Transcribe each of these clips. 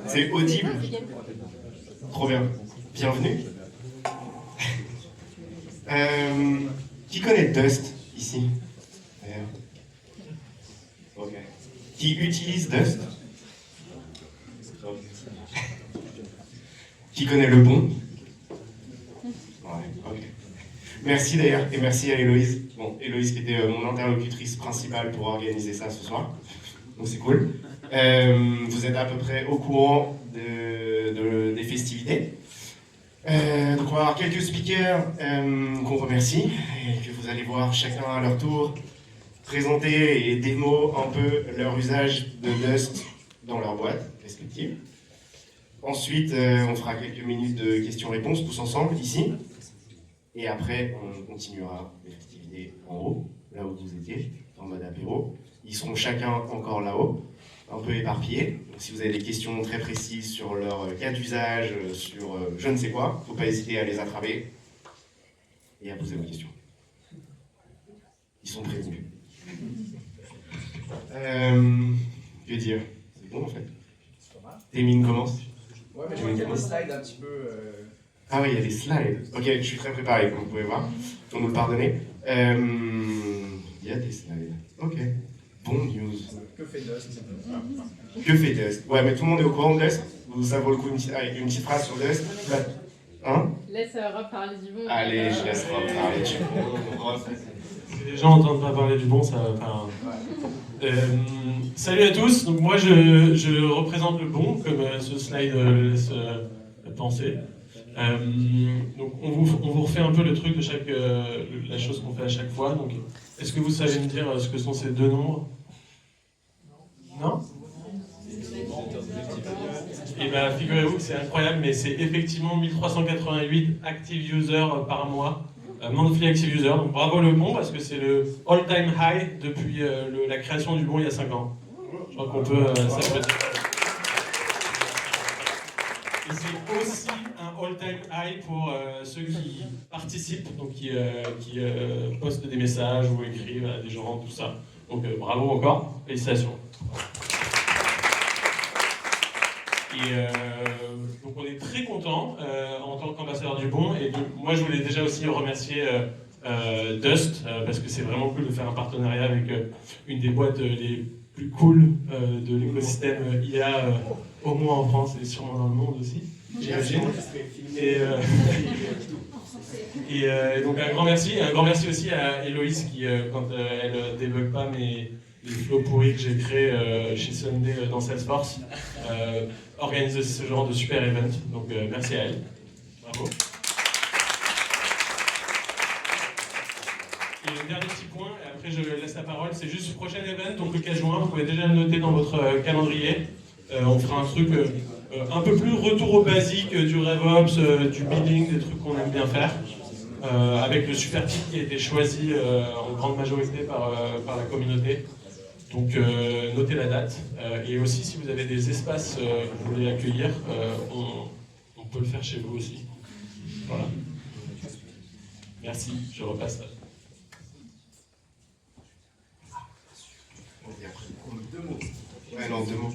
C'est audible. Trop bien. Bienvenue. Qui connaît Dust ici? Ok. Qui utilise Dust? Qui connaît le bon? Ouais, ok. Merci d'ailleurs, et merci à Héloïse. Bon, Héloïse qui était mon interlocutrice principale pour organiser ça ce soir. Donc c'est cool. Vous êtes à peu près au courant des festivités. Donc on va avoir quelques speakers qu'on remercie et que vous allez voir chacun à leur tour présenter et démo un peu leur usage de Dust dans leur boîte respective. Ensuite, on fera quelques minutes de questions-réponses tous ensemble ici. Et après, on continuera les festivités en haut, là où vous étiez, en mode apéro. Ils seront chacun encore là-haut, un peu éparpillés. Donc si vous avez des questions très précises sur leur cas d'usage, sur je ne sais quoi, il ne faut pas hésiter à les attraper et à poser vos questions. Ils sont prévenus. Que dire? C'est bon en fait. Témine commence. Ouais, mais je vois qu'il y a des slides un petit peu... Ah oui, il y a des slides. Ok, je suis très préparé, comme vous pouvez voir. Pour nous le pardonner. Il y a des slides. Ok. Bon news. Que fait Dust? Que fait Dust? Ouais, mais tout le monde est au courant de Dust? Ça vaut le coup une petite phrase sur Dust? Hein? Laisse Rob parler du bon. Allez, je laisse Rob parler du bon. Si les gens n'entendent pas parler du bon, ça va faire... salut à tous, donc moi je représente le bon, comme ce slide le laisse penser. Donc on vous refait un peu le truc de la chose qu'on fait à chaque fois. Donc, est-ce que vous savez me dire ce que sont ces deux nombres? Non? Et bien figurez-vous que c'est incroyable, mais c'est effectivement 1388 active users par mois. Monthly Active User, donc bravo le bon parce que c'est le all-time high depuis la création du bon il y a 5 ans. Je crois qu'on peut s'applaudir. Et c'est aussi un all-time high pour ceux qui participent, donc qui postent des messages ou écrivent à des gens, tout ça. Donc bravo encore, félicitations. Et donc on est très content en tant qu'ambassadeur du bon. Et donc, moi je voulais déjà aussi remercier Dust parce que c'est vraiment cool de faire un partenariat avec une des boîtes les plus cool de l'écosystème IA, au moins en France et sûrement dans le monde aussi, j'imagine. Et donc un grand merci. Et un grand merci aussi à Héloïse qui, quand elle débug pas les flows pourris que j'ai créés chez Sunday dans Salesforce, organise aussi ce genre de super event. Donc merci à elle. Bravo. Et le dernier petit point, et après je laisse la parole, c'est juste le prochain event, donc le 4 juin, vous pouvez déjà le noter dans votre calendrier. On fera un truc un peu plus retour au basique du RevOps, du building, des trucs qu'on aime bien faire. Avec le super titre qui a été choisi en grande majorité par la communauté. Donc notez la date. Et aussi si vous avez des espaces que vous voulez accueillir, on peut le faire chez vous aussi. Voilà. Merci, je repasse. Deux mots. Ouais, non, 2 mots.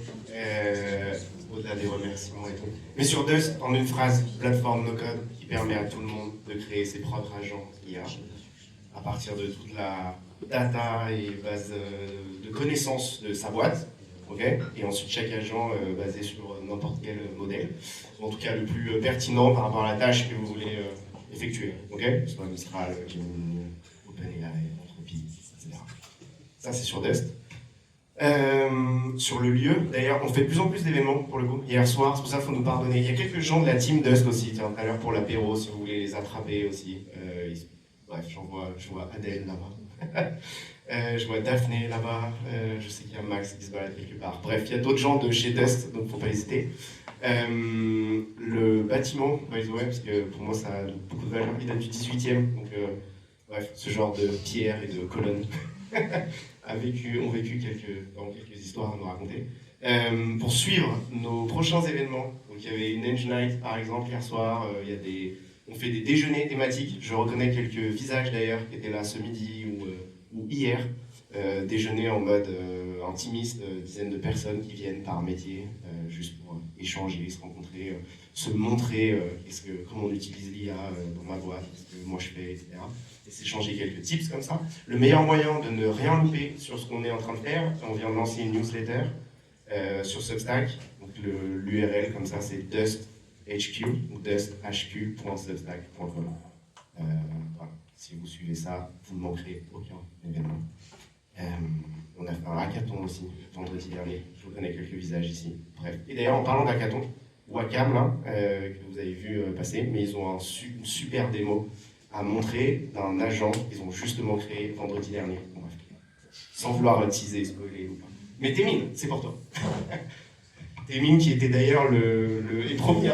Au-delà des remerciements et tout. Mais sur Dust, en une phrase, plateforme no-code qui permet à tout le monde de créer ses propres agents IA à partir de toute la data et base de connaissances de sa boîte. Okay, et ensuite chaque agent basé sur n'importe quel modèle, en tout cas le plus pertinent par rapport à la tâche que vous voulez effectuer. Okay, soit Mistral, Gemini, OpenAI, Anthropic, etc. Ça c'est sur Dust. Sur le lieu, d'ailleurs, on fait de plus en plus d'événements pour le coup. Hier soir, c'est pour ça qu'il faut nous pardonner. Il y a quelques gens de la team Dust aussi, tiens, tout à l'heure pour l'apéro, si vous voulez les attraper aussi. Bref, je vois Adèle là-bas. Je vois Daphné là-bas. Je sais qu'il y a Max qui se balade quelque part. Bref, il y a d'autres gens de chez Dust, donc faut pas hésiter. Le bâtiment, by the way, parce que pour moi ça a beaucoup de valeur, il date du 18e, donc bref, ce genre de pierre et de colonnes. ont vécu quelques histoires à nous raconter. Pour suivre nos prochains événements, donc il y avait une Eng Night par exemple hier soir, on fait des déjeuners thématiques, je reconnais quelques visages d'ailleurs qui étaient là ce midi ou hier, déjeuner en mode intimiste, dizaines de personnes qui viennent par métier, juste pour échanger, se rencontrer, se montrer comment on utilise l'IA dans ma boîte, ce que moi je fais, etc. Et s'échanger quelques tips comme ça. Le meilleur moyen de ne rien louper sur ce qu'on est en train de faire, on vient de lancer une newsletter sur Substack. Donc l'URL comme ça, c'est dusthq ou dusthq.substack.com. Voilà. Si vous suivez ça, vous ne manquerez aucun événement. On a fait un hackathon aussi, vendredi dernier. Je vous connais quelques visages ici. Bref. Et d'ailleurs, en parlant d'hackathon, Wacom, là, que vous avez vu passer, mais ils ont une super démo à montrer d'un agent qu'ils ont justement créé vendredi dernier. Bon, bref. Sans vouloir teaser, spoiler ou pas. Mais Témine, c'est pour toi. Témine qui était d'ailleurs les premiers.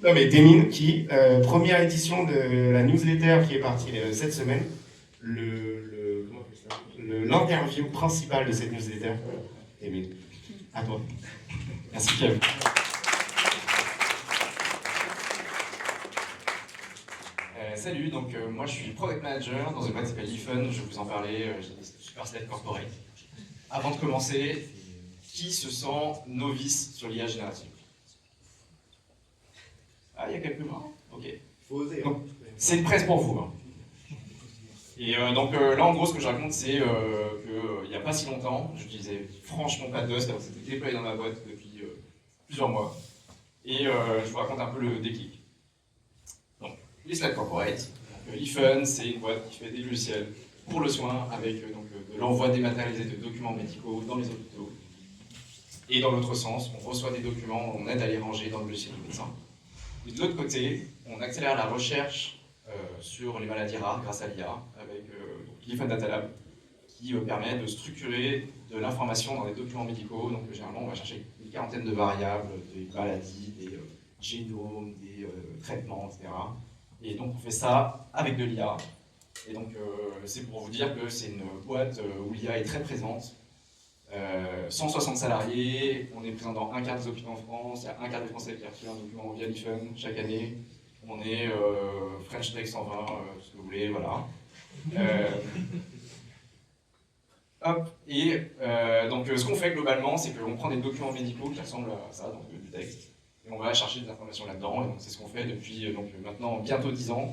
Non mais Témine qui, première édition de la newsletter qui est partie cette semaine, l'interview principale de cette newsletter. Témine, à toi. Merci Kev. Salut, donc moi je suis Product Manager dans une boîte qui s'appelle eFun, je vais vous en parler, j'ai des super slides corporate. Avant de commencer, qui se sent novice sur l'IA générative? Ah, il y a quelques mains? Ok. Faut oser. Donc, c'est une presse pour vous. Hein. Et donc là, en gros, ce que je raconte, c'est qu'il n'y a pas si longtemps, je disais franchement pas de Dust, alors c'était déployé dans ma boîte depuis plusieurs mois. Et je vous raconte un peu le déclic. Donc, les slides corporate. eFun, c'est une boîte qui fait des logiciels pour le soin avec de l'envoi dématérialisé de documents médicaux dans les hôpitaux. Et dans l'autre sens, on reçoit des documents, on aide à les ranger dans le logiciel du médecin. Et de l'autre côté, on accélère la recherche sur les maladies rares grâce à l'IA avec l'eFun Data Lab qui permet de structurer de l'information dans des documents médicaux. Donc généralement, on va chercher une quarantaine de variables, des maladies, des génomes, des traitements, etc. Et donc on fait ça avec de l'IA. Et donc c'est pour vous dire que c'est une boîte où l'IA est très présente. 160 salariés, on est présent dans un quart des hôpitaux en France, il y a un quart des Français qui reçoivent un document via l'eFun chaque année. On est French Tech 120, tout ce que vous voulez, voilà. Hop, et donc ce qu'on fait globalement, c'est qu'on prend des documents médicaux qui ressemblent à ça, donc du texte, et on va chercher des informations là-dedans, et donc c'est ce qu'on fait depuis maintenant bientôt 10 ans.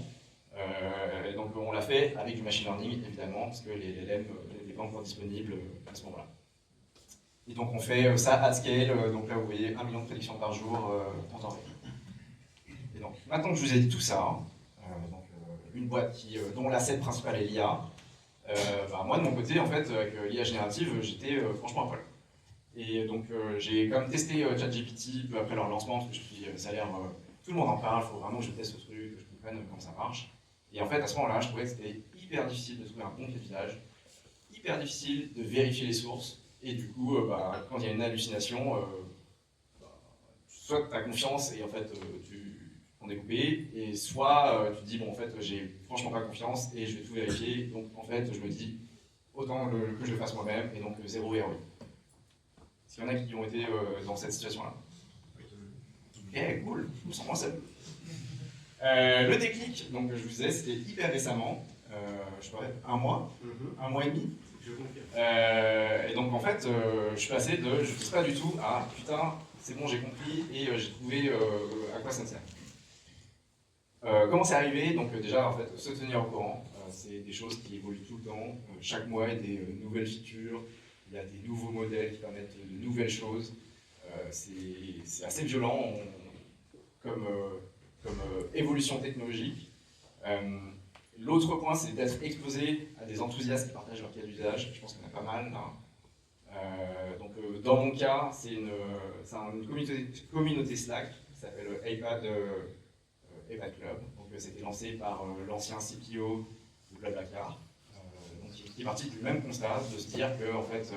Et donc on l'a fait avec du machine learning évidemment, parce que les LLM n'étaient pas encore disponibles à ce moment-là. Et donc on fait ça at scale, donc là vous voyez 1 million de prédictions par jour en temps réel. Et donc maintenant que je vous ai dit tout ça, une boîte dont l'asset principal est l'IA, moi de mon côté en fait avec l'IA générative j'étais franchement à poil. Et donc j'ai quand même testé ChatGPT peu après leur lancement, parce que je me suis dit ça a l'air, tout le monde en parle, il faut vraiment que je teste ce truc, que je comprenne comment ça marche. Et en fait à ce moment-là je trouvais que c'était hyper difficile de trouver un bon cas d'usage, hyper difficile de vérifier les sources. Et du coup, quand il y a une hallucination, soit tu as confiance et en fait on est coupé, et soit tu te dis bon en fait j'ai franchement pas confiance et je vais tout vérifier, donc en fait je me dis autant que je le fasse moi-même et donc zéro ROI. Est-ce qu'il y en a qui ont été dans cette situation-là? Ok, cool, je me sens moins seul. Le déclic, donc je vous disais, c'était hyper récemment, je parlais un mois et demi. Et donc en fait, je suis passé de je ne sais pas du tout à putain, c'est bon, j'ai compris et j'ai trouvé à quoi ça me sert. Comment c'est arrivé? Donc déjà, en fait, se tenir au courant, c'est des choses qui évoluent tout le temps. Chaque mois, il y a des nouvelles features, il y a des nouveaux modèles qui permettent de nouvelles choses. C'est assez violent comme évolution technologique. L'autre point, c'est d'être exposé à des enthousiastes qui partagent leur cas d'usage. Je pense qu'il y en a pas mal là. Dans mon cas, c'est une communauté Slack qui s'appelle iPad Club. Donc, c'était lancé par l'ancien CPO de Blablacar, qui est parti du même constat, de se dire que en fait,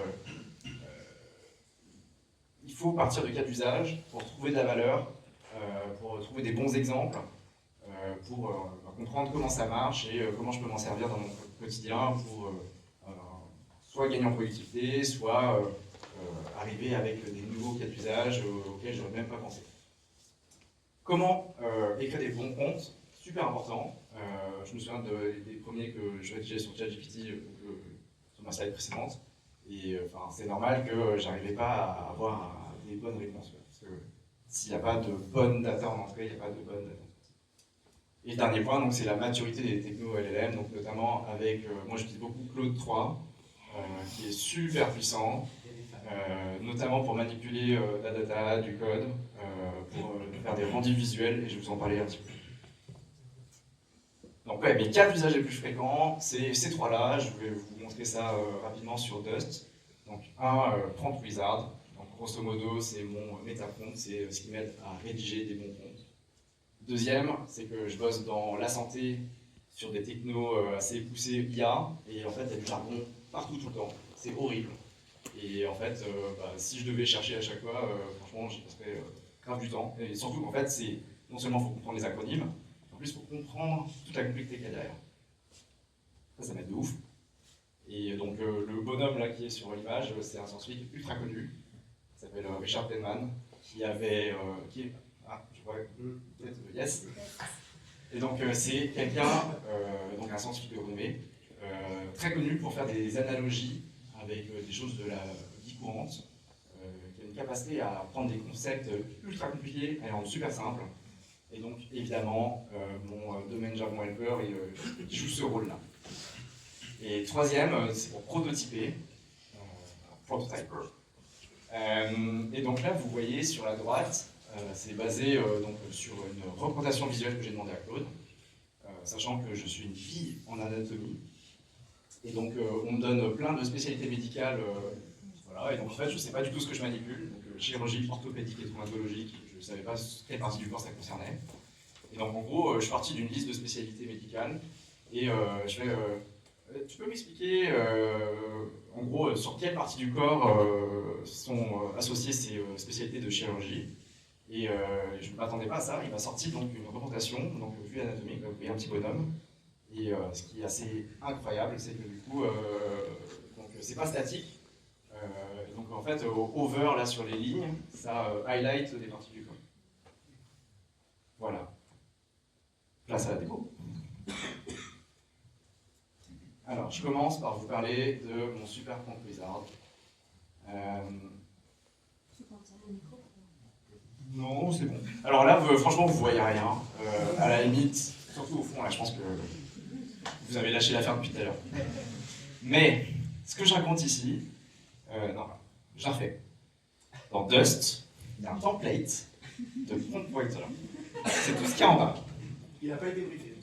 il faut partir de cas d'usage pour trouver de la valeur, pour trouver des bons exemples, pour comprendre comment ça marche et comment je peux m'en servir dans mon quotidien pour soit gagner en productivité, soit arriver avec des nouveaux cas d'usage auxquels je n'aurais même pas pensé. Comment écrire des bons comptes? Super important. Je me souviens des premiers que je rédigeais sur ChatGPT, sur ma slide précédente. Et c'est normal que j'arrivais pas à avoir des bonnes réponses. Parce que s'il n'y a pas de bonne data en entrée, il n'y a pas de bonne data. Et dernier point, donc c'est la maturité des technos LLM, donc notamment avec, moi j'utilise beaucoup Claude 3, qui est super puissant, notamment pour manipuler la data, du code, pour faire des rendus visuels, et je vais vous en parler un petit peu. Donc ouais, mes 4 usages les plus fréquents, c'est ces 3-là, je vais vous montrer ça rapidement sur Dust. Donc un, Prompt Wizard, donc grosso modo c'est mon méta-prompt, c'est ce qui m'aide à rédiger des bons prompts. Deuxième, c'est que je bosse dans la santé sur des technos assez poussés IA, et en fait il y a du jargon partout tout le temps, c'est horrible. Et en fait, si je devais chercher à chaque fois, franchement j'y passerais grave du temps. Et surtout qu'en fait, c'est non seulement il faut comprendre les acronymes, en plus il faut comprendre toute la complexité qu'il y a derrière. Ça m'aide de ouf. Et donc le bonhomme là qui est sur l'image, c'est un scientifique ultra connu, qui s'appelle Richard Feynman, qui avait... je vois peut-être yes. Et donc c'est quelqu'un, donc un scientifique de renommée, très connu pour faire des analogies avec des choses de la vie courante, qui a une capacité à prendre des concepts ultra compliqués et les rendre super simples. Et donc évidemment, mon domaine jargon helper, il joue ce rôle-là. Et troisième, c'est pour prototyper, prototyper. Et donc là, vous voyez sur la droite, c'est basé donc, sur une représentation visuelle que j'ai demandé à Claude, sachant que je suis une fille en anatomie. Et donc on me donne plein de spécialités médicales, voilà, et donc en fait je ne sais pas du tout ce que je manipule, donc chirurgie, orthopédique et traumatologique, je ne savais pas quelle partie du corps ça concernait. Et donc en gros, je suis parti d'une liste de spécialités médicales, et je fais... tu peux m'expliquer en gros sur quelle partie du corps sont associées ces spécialités de chirurgie? Et je ne m'attendais pas à ça, il m'a sorti donc une représentation, donc vue anatomique, vous voyez un petit bonhomme. Et ce qui est assez incroyable, c'est que du coup, c'est pas statique. Donc en fait, au over là sur les lignes, ça highlight des parties du corps. Voilà. Place à la déco. Alors, je commence par vous parler de mon super prompt wizard. Non, c'est bon. Alors là, franchement, vous voyez rien. À la limite, surtout au fond, là, je pense que vous avez lâché l'affaire depuis tout à l'heure. Mais, ce que je raconte ici, non, je la refais. Dans Dust, il y a un template de prompt pointer. C'est tout ce qu'il y a en bas. Il n'a pas été briefé.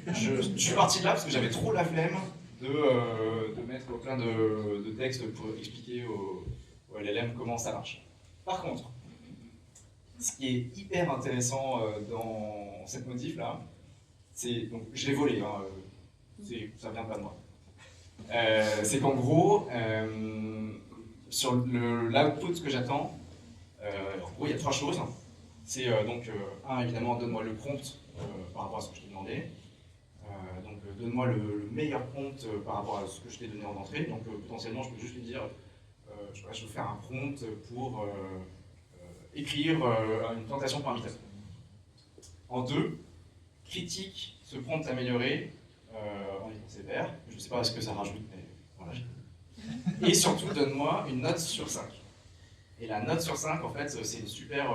Je suis parti de là parce que j'avais trop la flemme de mettre plein de textes pour expliquer au LLM comment ça marche. Par contre, ce qui est hyper intéressant dans cette modif-là, c'est, donc je l'ai volé, hein, ça vient pas de moi. C'est qu'en gros, sur l'output que j'attends, en gros il y a 3 choses. C'est donc, évidemment, donne-moi le prompt par rapport à ce que je t'ai demandé. Donc donne-moi le meilleur prompt par rapport à ce que je t'ai donné en entrée. Donc potentiellement, je peux juste lui dire, je veux faire un prompt pour écrire une présentation pour invitation. En 2, critique ce prompt amélioré en étant vert. Je ne sais pas ce que ça rajoute, mais voilà. Et surtout, donne-moi une note sur 5. Et la note sur 5, en fait, c'est une super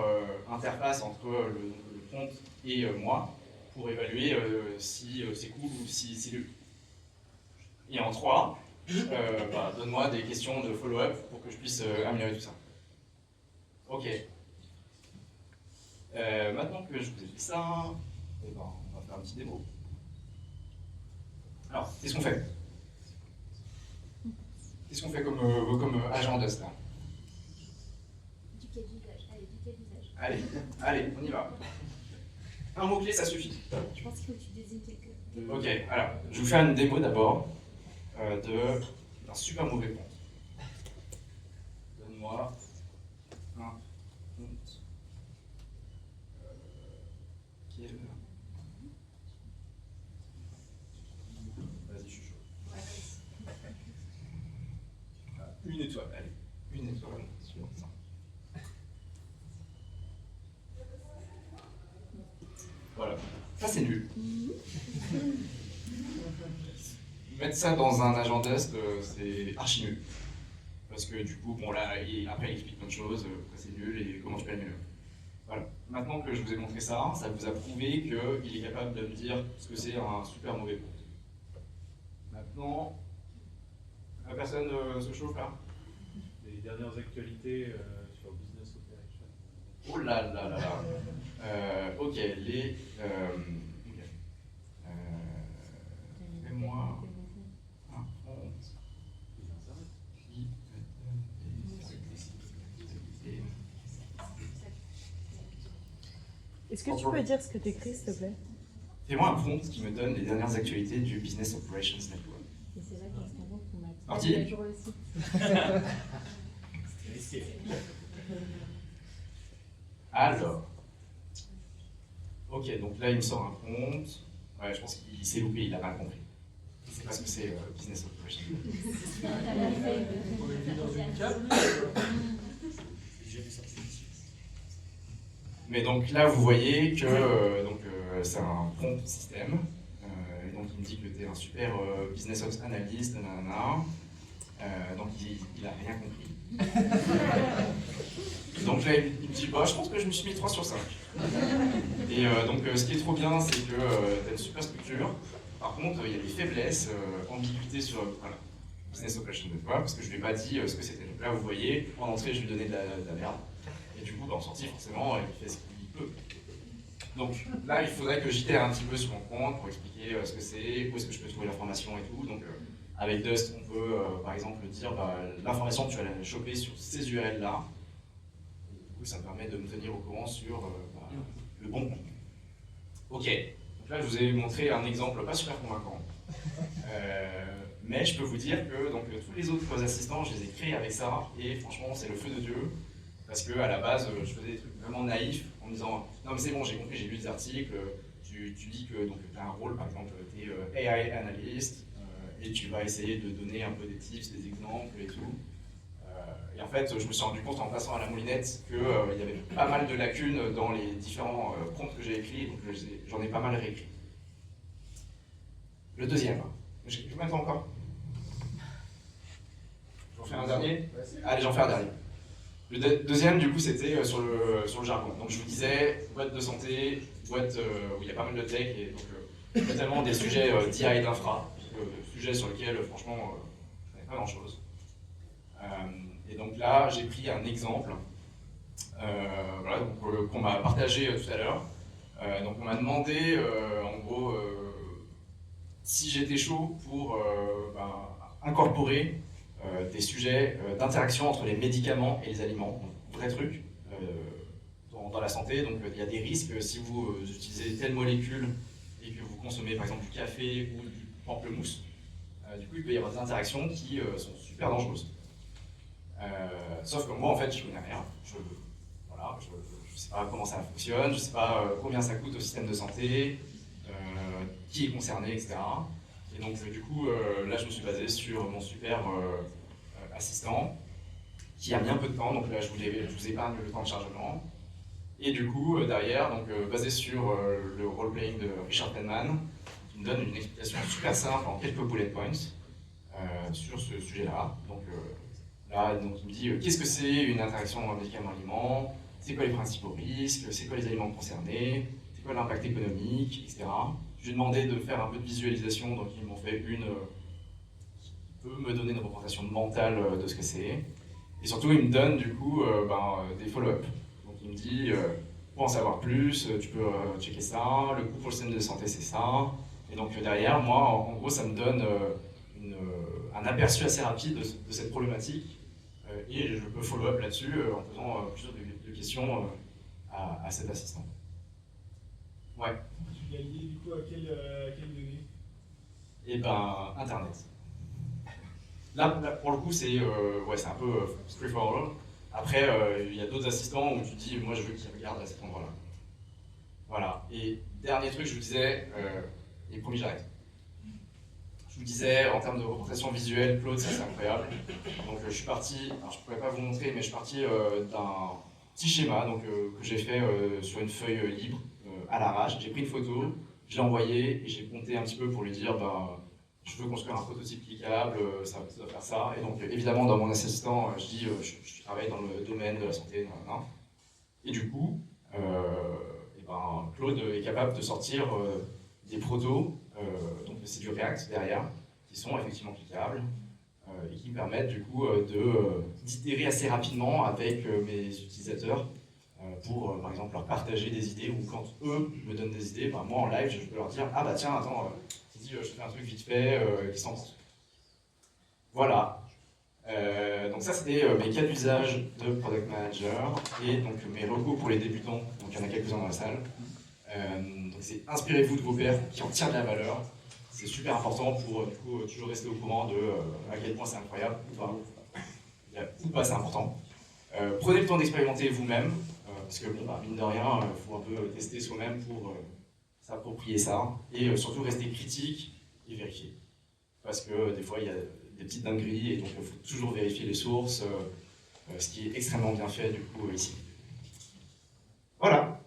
interface entre le prompt et moi pour évaluer si c'est cool ou si c'est nul. Et en 3, donne-moi des questions de follow-up pour que je puisse améliorer tout ça. Ok. Maintenant que je vous ai dit ça, on va faire un petit démo. Alors, qu'est-ce qu'on fait? Qu'est-ce qu'on fait comme agent Dust là? Du cas d'usage. Allez, du cas d'usage. Allez, on y va. Un mot-clé, ça suffit. Je pense qu'il faut que tu désignes quelques. Ok, alors, je vais vous faire une démo d'abord d'un super mauvais prompt. Donne-moi un prompt qui est là. Vas-y, je suis chaud. Une étoile, allez. Une étoile sur 100. Voilà. Ça, c'est nul. Mettre ça dans un agent Dust, c'est archi nul. parce que du coup, bon là, après il explique plein de choses, pourquoi c'est nul et comment tu peux l'améliorer. Voilà. Maintenant que je vous ai montré ça, ça vous a prouvé qu'il est capable de me dire ce que c'est un super mauvais prompt. Maintenant, la personne se chauffe là. Les dernières actualités sur Business Operation. Oh là là là là. Ok, les... Fais-moi un prompt qui... Est-ce que tu peux dire ce que tu écris, s'il te plaît? Fais-moi un prompt qui me donne les dernières actualités du Business Operations Network. Et c'est là qu'en ce moment qu'on m'a Parti. à jour le site. Alors. Ok, donc là il me sort un prompt. Ouais, je pense qu'il s'est loupé, il a mal compris. C'est pas ce que c'est Business Operations. On est dans une cape. Mais donc là, vous voyez que c'est un prompt système. Et donc il me dit que tu es un super business ops analyst, nanana. Donc il a rien compris. Donc là, il me dit bah, je pense que je me suis mis 3 sur 5. Et donc ce qui est trop bien, c'est que tu as une super structure. Par contre, il y a des faiblesses, ambiguïté sur voilà, Business Operation Network, parce que je ne lui ai pas dit ce que c'était. Donc là, vous voyez, en entrée, je lui donnais de la merde. Et du coup, en sortie, forcément, il fait ce qu'il peut. Donc là, il faudrait que j'itère un petit peu sur mon compte pour expliquer ce que c'est, où est-ce que je peux trouver l'information et tout. Donc avec Dust, on peut par exemple dire bah, l'information tu vas la choper sur ces URL-là. Du coup, ça me permet de me tenir au courant sur le bon contenu. Ok, donc là, je vous ai montré un exemple pas super convaincant. Mais je peux vous dire que donc, tous les autres assistants, je les ai créés avec ça, et franchement, c'est le feu de Dieu. Parce qu'à la base, je faisais des trucs vraiment naïfs en me disant non, mais c'est bon, j'ai compris, j'ai lu des articles, tu dis que tu as un rôle, par exemple, tu es AI analyst, et tu vas essayer de donner un peu des tips, des exemples et tout. Et en fait, je me suis rendu compte en passant à la moulinette qu'il y avait pas mal de lacunes dans les différents prompts que j'ai écrits, donc j'en ai pas mal réécrit. Le deuxième. J'ai combien de temps encore? J'en fais un dernier? Allez, j'en fais un dernier. Le deuxième, du coup, c'était sur le jargon. Donc je vous disais, boîte de santé, boîte où il y a pas mal de tech, et donc notamment des sujets d'IA et d'infra, sujets sur lesquels, franchement, je connais pas grand-chose. Et donc là, j'ai pris un exemple voilà, qu'on m'a partagé tout à l'heure. Donc on m'a demandé, en gros, si j'étais chaud pour incorporer des sujets d'interaction entre les médicaments et les aliments. Donc, vrai truc dans la santé. Donc il y a des risques si vous utilisez telle molécule et que vous consommez par exemple du café ou du pamplemousse. Du coup, il peut y avoir des interactions qui sont super dangereuses. Sauf que moi, en fait, je connais rien. Je ne sais pas comment ça fonctionne, je ne sais pas combien ça coûte au système de santé, qui est concerné, etc. Et donc, du coup, là, je me suis basé sur mon super assistant, qui a mis un peu de temps, donc là, je vous épargne le temps de chargement. Et du coup, derrière, donc, basé sur le role-playing de Richard Penman, qui me donne une explication super simple en quelques bullet points sur ce sujet-là. Donc, là, donc, il me dit qu'est-ce que c'est une interaction médicament-aliment, c'est quoi les principaux risques, c'est quoi les aliments concernés, c'est quoi l'impact économique, etc. Je lui ai demandé de me faire un peu de visualisation, donc ils m'ont fait une qui peut me donner une représentation mentale de ce que c'est. Et surtout, il me donne du coup des follow-up. Donc il me dit, pour en savoir plus, tu peux checker ça, le coût pour le système de santé c'est ça. Et donc derrière, moi, en gros, ça me donne un aperçu assez rapide de cette problématique. Et je peux follow-up là-dessus en faisant plusieurs de questions à cet assistant. Ouais. Tu l'as lié du coup à quelle donnée? Et ben, Internet. Là, pour le coup, c'est un peu straightforward. Après, il y a d'autres assistants où tu dis, moi je veux qu'ils regardent à cet endroit-là. Voilà. Et dernier truc, je vous disais, et promis, j'arrête. Je vous disais, en termes de représentation visuelle, Claude, ça c'est incroyable. Donc je suis parti, alors je ne pourrais pas vous montrer, mais je suis parti d'un petit schéma donc, que j'ai fait sur une feuille libre, à l'arrache. J'ai pris une photo, je l'ai envoyée et j'ai compté un petit peu pour lui dire je veux construire un prototype cliquable, ça doit faire ça. Et donc, évidemment, dans mon assistant, je dis, je travaille dans le domaine de la santé, nan. Et du coup, Claude est capable de sortir des protos, donc c'est du React derrière, qui sont effectivement cliquables et qui me permettent du coup d'itérer assez rapidement avec mes utilisateurs pour, par exemple, leur partager des idées ou quand eux me donnent des idées, moi en live, je peux leur dire « Ah bah tiens, attends, je te fais un truc vite fait, qui s'en pense. » Voilà. Donc ça c'était mes cas d'usage de Product Manager et donc mes recos pour les débutants, donc il y en a quelques-uns dans la salle. Donc c'est inspirez-vous de vos pairs qui en tirent de la valeur. C'est super important pour du coup, toujours rester au courant de à quel point c'est incroyable ou pas c'est important. Prenez le temps d'expérimenter vous-même, parce que mine de rien, il faut un peu tester soi-même pour s'approprier ça. Et surtout rester critique et vérifier. Parce que des fois il y a des petites dingueries et donc il faut toujours vérifier les sources, ce qui est extrêmement bien fait du coup ici. Voilà.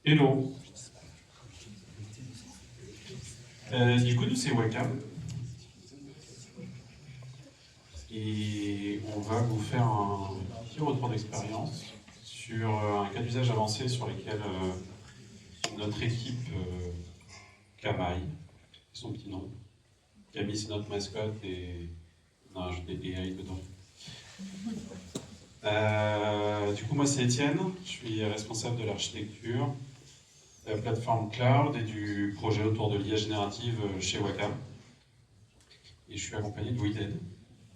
Hello. Du coup, nous, c'est Wacam. Et on va vous faire un petit retour d'expérience sur un cas d'usage avancé sur lequel notre équipe Camille, son petit nom. Camille, c'est notre mascotte et on a ajouté AI dedans. Du coup, moi, c'est Étienne. Je suis responsable de l'architecture, de la plateforme cloud et du projet autour de l'IA générative chez Wacam. Et je suis accompagné de Wided.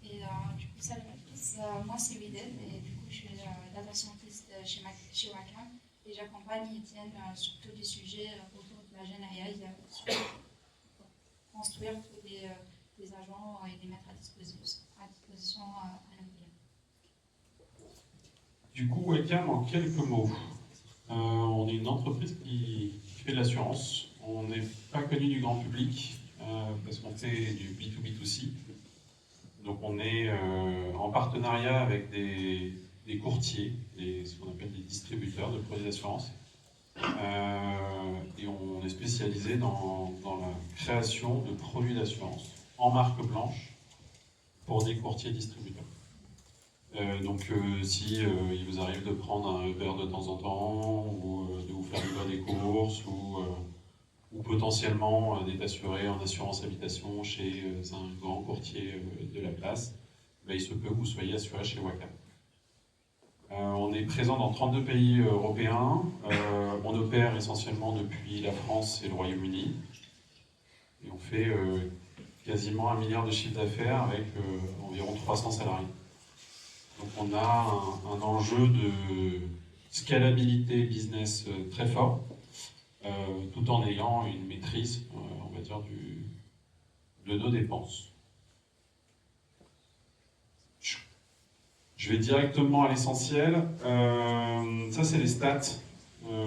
Et du coup, salut à tous. Moi, c'est Wided et du coup, je suis data scientist chez Wacam. Et j'accompagne Étienne sur tous les sujets autour de la Gen AI pour construire tous les agents et les mettre à disposition à nos clients. Du coup, Wacam, en quelques mots. On est une entreprise qui fait de l'assurance. On n'est pas connu du grand public parce qu'on fait du B2B2C. Donc on est en partenariat avec des courtiers, ce qu'on appelle des distributeurs de produits d'assurance. Et on est spécialisé dans la création de produits d'assurance en marque blanche pour des courtiers distributeurs. Si il vous arrive de prendre un Uber de temps en temps, ou de vous faire livrer des courses, ou potentiellement d'être assuré en assurance habitation chez un grand courtier de la place, il se peut que vous soyez assuré chez Wacam. On est présent dans 32 pays européens, on opère essentiellement depuis la France et le Royaume-Uni, et on fait quasiment 1 milliard de chiffre d'affaires avec environ 300 salariés. Donc on a un enjeu de scalabilité business très fort, tout en ayant une maîtrise, on va dire, de nos dépenses. Je vais directement à l'essentiel. Ça, c'est les stats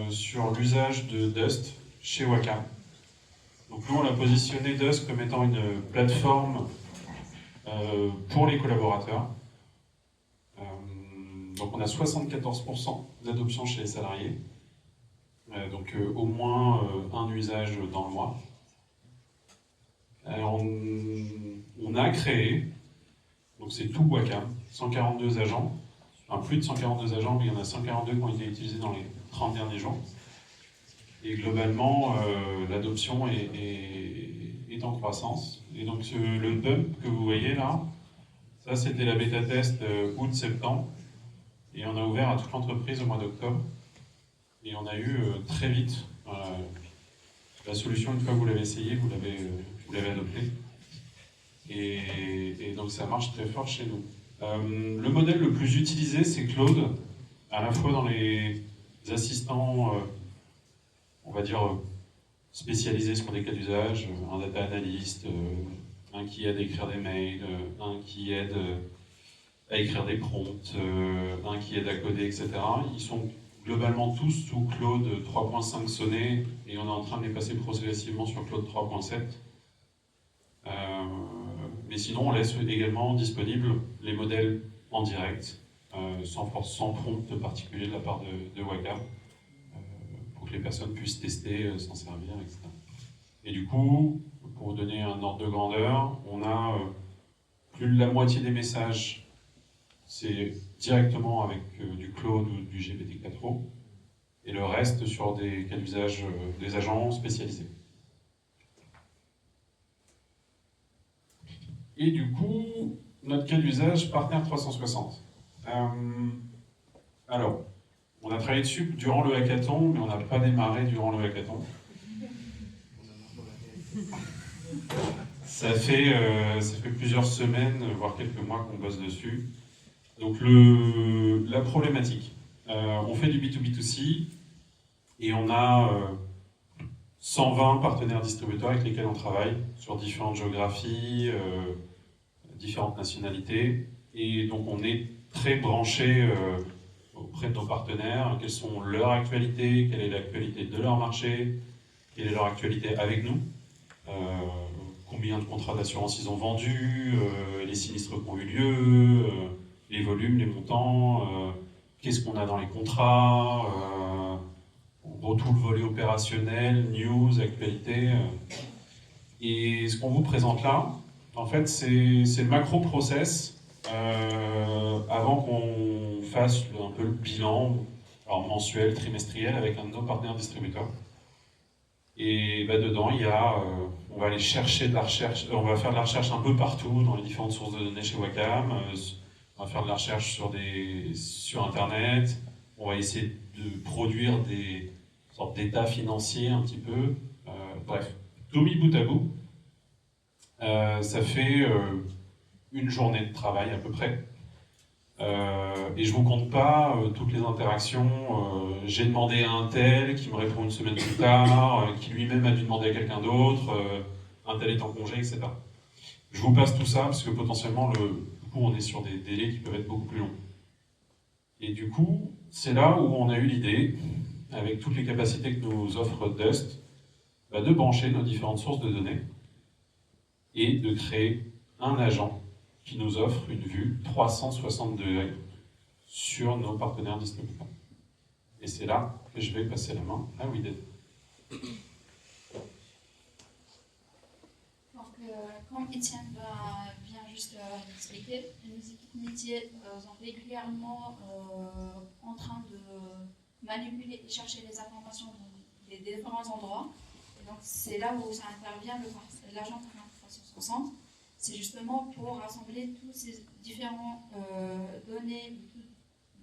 sur l'usage de Dust chez Wacam. Donc nous, on a positionné Dust comme étant une plateforme pour les collaborateurs. Donc on a 74% d'adoption chez les salariés, au moins un usage dans le mois. On a créé, donc c'est tout Wacam, 142 agents, enfin plus de 142 agents, mais il y en a 142 qui ont été utilisés dans les 30 derniers jours. Et globalement, l'adoption est en croissance. Et donc le bump que vous voyez là, ça c'était la bêta-test août-septembre. Et on a ouvert à toute l'entreprise au mois d'octobre. Et on a eu très vite la solution, une fois que vous l'avez essayé, vous l'avez adoptée. Et donc ça marche très fort chez nous. Le modèle le plus utilisé, c'est Claude, à la fois dans les assistants, on va dire, spécialisés sur des cas d'usage, un data analyst, un qui aide à écrire des mails, un qui aide à écrire des prompts, un qui aide à coder, etc. Ils sont globalement tous sous Claude 3.5 sonné, et on est en train de les passer progressivement sur Claude 3.7. Mais sinon, on laisse également disponibles les modèles en direct, sans prompt particulier de la part de Waka, pour que les personnes puissent tester, s'en servir, etc. Et du coup, pour vous donner un ordre de grandeur, on a plus de la moitié des messages, c'est directement avec du Claude ou du GPT-4o, et le reste sur des cas d'usage des agents spécialisés. Et du coup, notre cas d'usage Partner 360. Alors, on a travaillé dessus durant le hackathon, mais on n'a pas démarré durant le hackathon. Ça fait plusieurs semaines, voire quelques mois qu'on bosse dessus. Donc la problématique, on fait du B2B2C et on a 120 partenaires distributeurs avec lesquels on travaille sur différentes géographies, différentes nationalités, et donc on est très branché auprès de nos partenaires, quelles sont leurs actualités, quelle est l'actualité de leur marché, quelle est leur actualité avec nous, combien de contrats d'assurance ils ont vendus, les sinistres qui ont eu lieu, les volumes, les montants, qu'est-ce qu'on a dans les contrats, en gros tout le volet opérationnel, news, actualité. Et ce qu'on vous présente là, en fait, c'est le macro-process avant qu'on fasse un peu le bilan, alors mensuel, trimestriel, avec un de nos partenaires distributeurs. Et dedans, il y a, on va aller chercher de la recherche, on va faire de la recherche un peu partout dans les différentes sources de données chez Wacom. On va faire de la recherche sur Internet. On va essayer de produire des sortes d'états financiers un petit peu. Bref, tout mis bout à bout. Ça fait une journée de travail à peu près. Et je ne vous compte pas toutes les interactions. J'ai demandé à un tel qui me répond une semaine plus tard, qui lui-même a dû demander à quelqu'un d'autre, un tel est en congé, etc. Je vous passe tout ça parce que potentiellement, on est sur des délais qui peuvent être beaucoup plus longs. Et du coup, c'est là où on a eu l'idée, avec toutes les capacités que nous offre Dust, de brancher nos différentes sources de données et de créer un agent qui nous offre une vue 360 degrés sur nos partenaires distributeurs. Et c'est là que je vais passer la main à Wided. Donc, comme Étienne vient juste d'expliquer, nos équipes métiers sont régulièrement en train de manipuler et chercher les informations dans des différents endroits. Et donc, c'est là où ça intervient l'agent 360. C'est justement pour rassembler toutes ces différentes données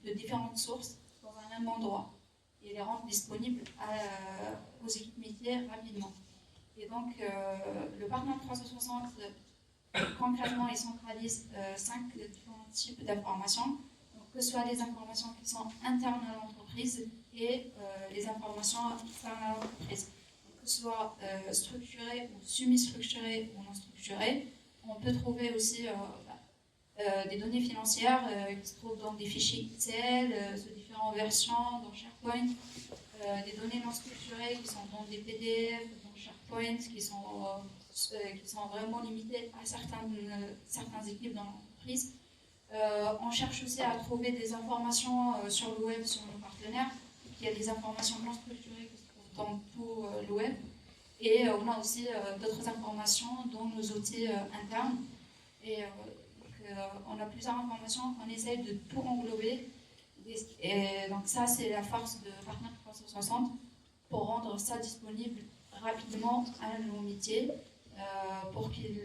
de différentes sources dans un même endroit et les rendre disponibles aux équipes métiers rapidement. Et donc, le partenaire 360, concrètement, il centralise 5 différents types d'informations, que ce soit les informations qui sont internes à l'entreprise et les informations externes à l'entreprise. Que ce soit structurées ou semi-structurées ou non structurées. On peut trouver aussi des données financières qui se trouvent dans des fichiers Excel, sous différentes versions, dans SharePoint, des données non structurées qui sont dans des PDF, dans SharePoint, qui sont vraiment limitées à certaines équipes dans l'entreprise. On cherche aussi à trouver des informations sur le web, sur nos partenaires. Il y a des informations non structurées qui se trouvent dans tout le web. Et on a aussi d'autres informations dans nos outils internes. Et on a plusieurs informations, on essaie de tout englober Et donc ça, c'est la force de Partner 360 pour rendre ça disponible rapidement à nos métiers, pour qu'ils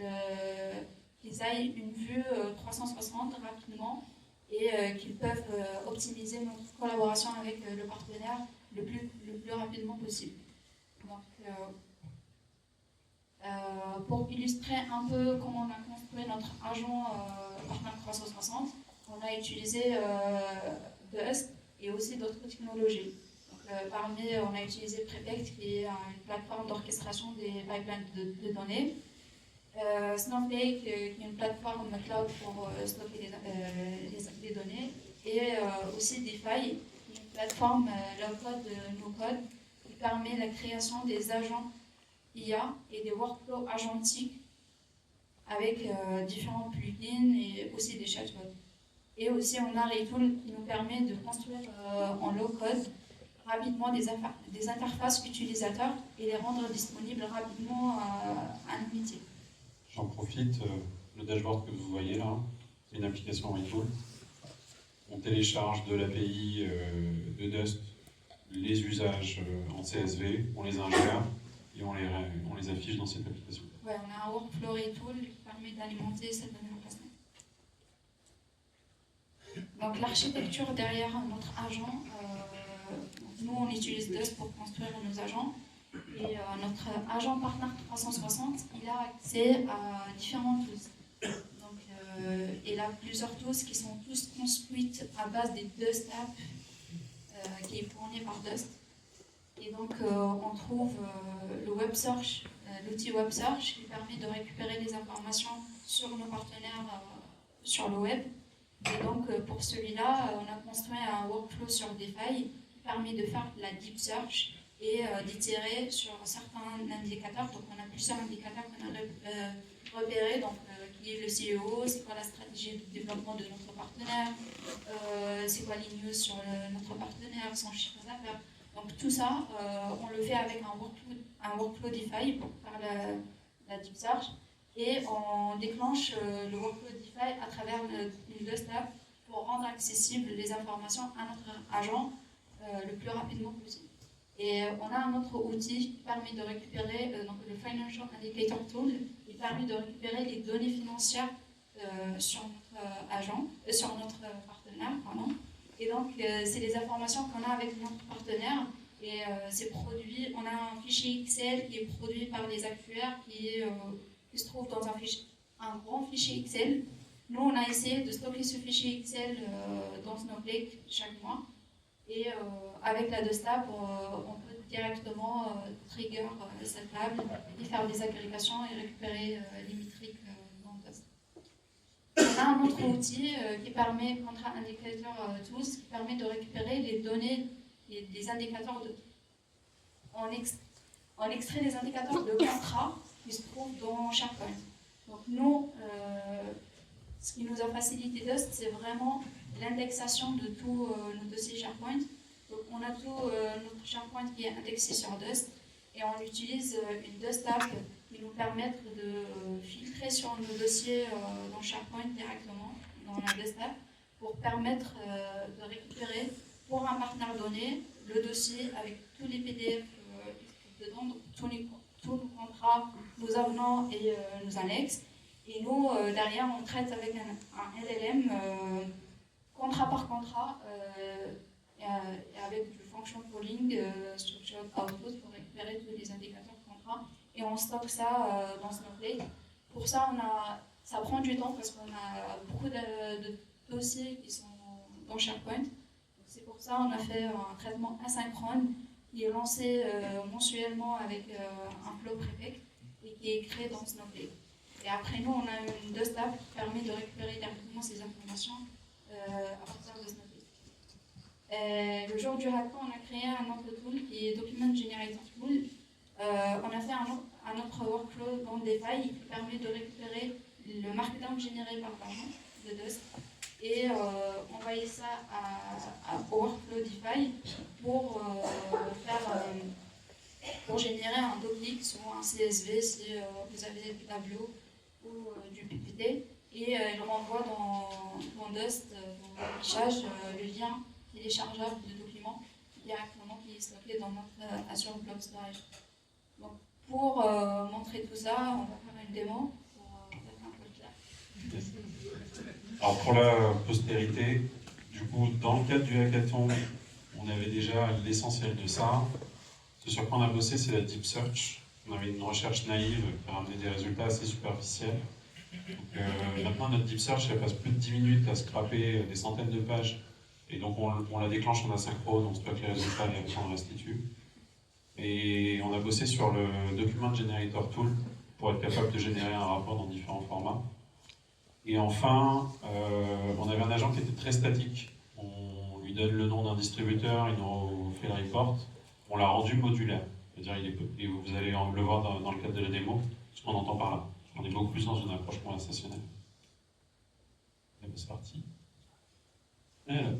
aient une vue 360 rapidement et qu'ils peuvent optimiser notre collaboration avec le partenaire le plus rapidement possible. Donc, pour illustrer un peu comment on a construit notre agent Partner 360, on a utilisé Dust et aussi d'autres technologies. Donc, on a utilisé Prefect, qui est une plateforme d'orchestration des pipelines de données. Snowflake, qui est une plateforme cloud pour stocker les données. Et aussi DeFi, qui est une plateforme low-code, no-code, qui permet la création des agents IA et des workflows agentiques avec différents plugins et aussi des chatbots. Et aussi on a Retool qui nous permet de construire en low-code rapidement des interfaces utilisateurs et les rendre disponibles rapidement à nos métiers. J'en profite, le dashboard que vous voyez là, c'est une application Retool. On télécharge de l'API de Dust les usages en CSV, on les ingère et on les affiche dans cette application. Ouais, on a un workflow Retool qui permet d'alimenter cette donnée emplacement. Donc l'architecture derrière notre agent, nous on utilise Dust pour construire nos agents et notre agent Partner 360, il a accès à différents tools. Donc, il a plusieurs tools qui sont tous construites à base des Dust App qui est fourni par Dust. Et donc on trouve le web search, l'outil web search qui permet de récupérer les informations sur nos partenaires sur le web. Et donc pour celui-là, on a construit un workflow sur DeFi qui permet de faire de la deep search et d'itérer sur certains indicateurs. Donc on a plusieurs indicateurs qu'on a repérés, donc qui est le CEO, c'est quoi la stratégie de développement de notre partenaire, c'est quoi les news sur notre partenaire, son chiffre d'affaires. Donc tout ça, on le fait avec un workflow DeFi pour faire la deep search et on déclenche le workflow DeFi à travers une Dust App pour rendre accessibles les informations à notre agent le plus rapidement possible. Et on a un autre outil qui permet de récupérer, donc le Financial Indicator Tool, qui permet de récupérer les données financières sur notre agent, sur notre partenaire, pardon. Et donc c'est les informations qu'on a avec notre partenaire et c'est produit. On a un fichier Excel qui est produit par les actuaires qui se trouve dans un grand fichier Excel. Nous on a essayé de stocker ce fichier Excel dans Snowflake chaque mois. Et avec la Dust App, on peut directement trigger cette table et faire des agrégations et récupérer les métriques dans Dust. On a un autre outil qui permet, Contra Indicator Tools, qui permet de récupérer les données, les indicateurs de... On extrait les indicateurs de contrat qui se trouvent dans SharePoint. Donc nous, ce qui nous a facilité Dust, c'est vraiment l'indexation de tous nos dossiers SharePoint. Donc on a tout notre SharePoint qui est indexé sur Dust et on utilise une Dust App qui nous permet de filtrer sur nos dossiers dans SharePoint directement, dans la Dust App, pour permettre de récupérer pour un partenaire donné le dossier avec tous les PDF qui se trouvent dedans, donc tous nos contrats, nos avenants et nos annexes. Et nous, derrière, on traite avec un LLM contrat par contrat et avec du function calling, structured output pour récupérer tous les indicateurs de contrat. Et on stocke ça dans Snowflake. Pour ça, ça prend du temps parce qu'on a beaucoup de dossiers qui sont dans SharePoint. C'est pour ça qu'on a fait un traitement asynchrone qui est lancé mensuellement avec un flow Prefect et qui est créé dans Snowflake. Et après nous, on a une Dust App qui permet de récupérer directement ces informations à partir de Snowflake. Le jour du hackathon, on a créé un autre tool qui est Document Generator Tool. On a fait un autre workflow dans DeFi qui permet de récupérer le markdown généré par l'agent de Dust et envoyer ça au workflow DeFi pour générer un doclic sur un CSV si vous avez du Tableau ou du PPT et il renvoie dans Dust, dans l'affichage, le lien téléchargeable de documents directement qui est stocké dans notre Azure Blob Storage. Donc, pour montrer tout ça, on va faire une démo pour être un peu clair. Alors pour la postérité, du coup, dans le cadre du hackathon, on avait déjà l'essentiel de ça. Ce sur quoi on a bossé, c'est la Deep Search. On avait une recherche naïve qui a ramené des résultats assez superficiels. Donc, maintenant, notre Deep Search, elle passe plus de 10 minutes à scraper des centaines de pages. Et donc, on la déclenche en asynchrone, on stocke les résultats et après on restitue. Et on a bossé sur le Document Generator Tool pour être capable de générer un rapport dans différents formats. Et enfin, on avait un agent qui était très statique. On lui donne le nom d'un distributeur, il nous fait le report. On l'a rendu modulaire. C'est-à-dire, et vous allez le voir dans le cadre de la démo, ce qu'on entend par là. On est beaucoup plus dans une approche conversationnelle. Et bien, c'est parti. Et là.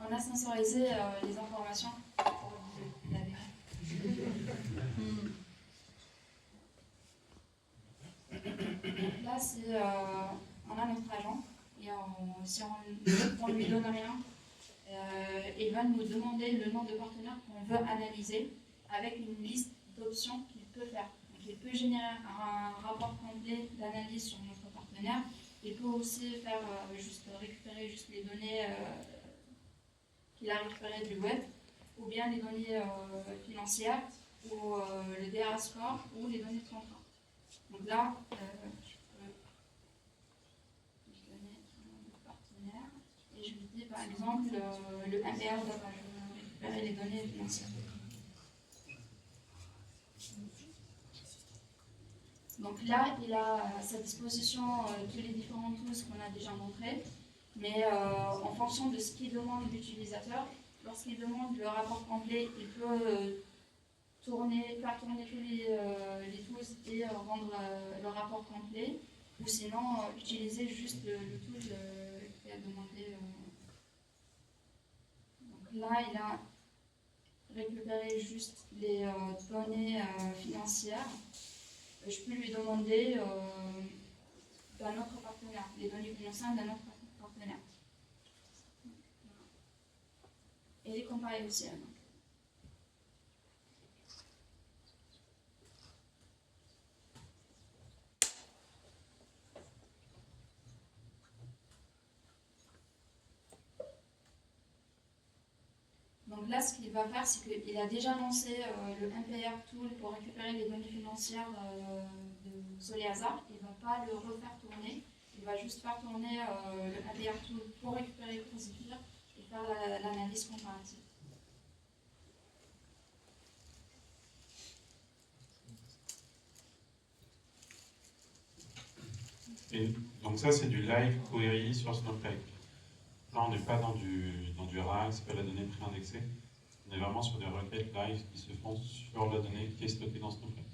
On a sensorisé les informations pour la Là, on a notre agent et si on lui donne rien, il va nous demander le nom de partenaire qu'on veut analyser avec une liste d'options qu'il peut faire. Donc, il peut générer un rapport complet d'analyse sur notre partenaire. Il peut aussi faire récupérer juste les données qu'il a récupérées du web, ou bien les données financières, ou le DRA score, ou les données de contrat. Donc là, je peux lui donner le nom de partenaire, et je lui dis par exemple le MDR data, je veux récupérer les données financières. Donc là, il a à sa disposition tous les différents tools qu'on a déjà montrés, mais en fonction de ce qu'il demande l'utilisateur, lorsqu'il demande le rapport complet, il peut faire tourner tous les tools et rendre le rapport complet, ou sinon utiliser juste le tool qu'il a demandé. Donc là, il a récupéré juste les données financières. Je peux lui demander d'un autre partenaire, les données financières d'un autre partenaire. Et les comparer aussi. Donc là, ce qu'il va faire, c'est qu'il a déjà lancé le MPR tool pour récupérer les données financières de Soleazar. Il ne va pas le refaire tourner. Il va juste faire tourner le MPR tool pour récupérer les procédures et faire l'analyse comparative. Et donc ça, c'est du live query sur Snowflake. Là, on n'est pas dans du RAG, c'est pas la donnée préindexée. On est vraiment sur des requêtes live qui se font sur la donnée qui est stockée dans Snowflake.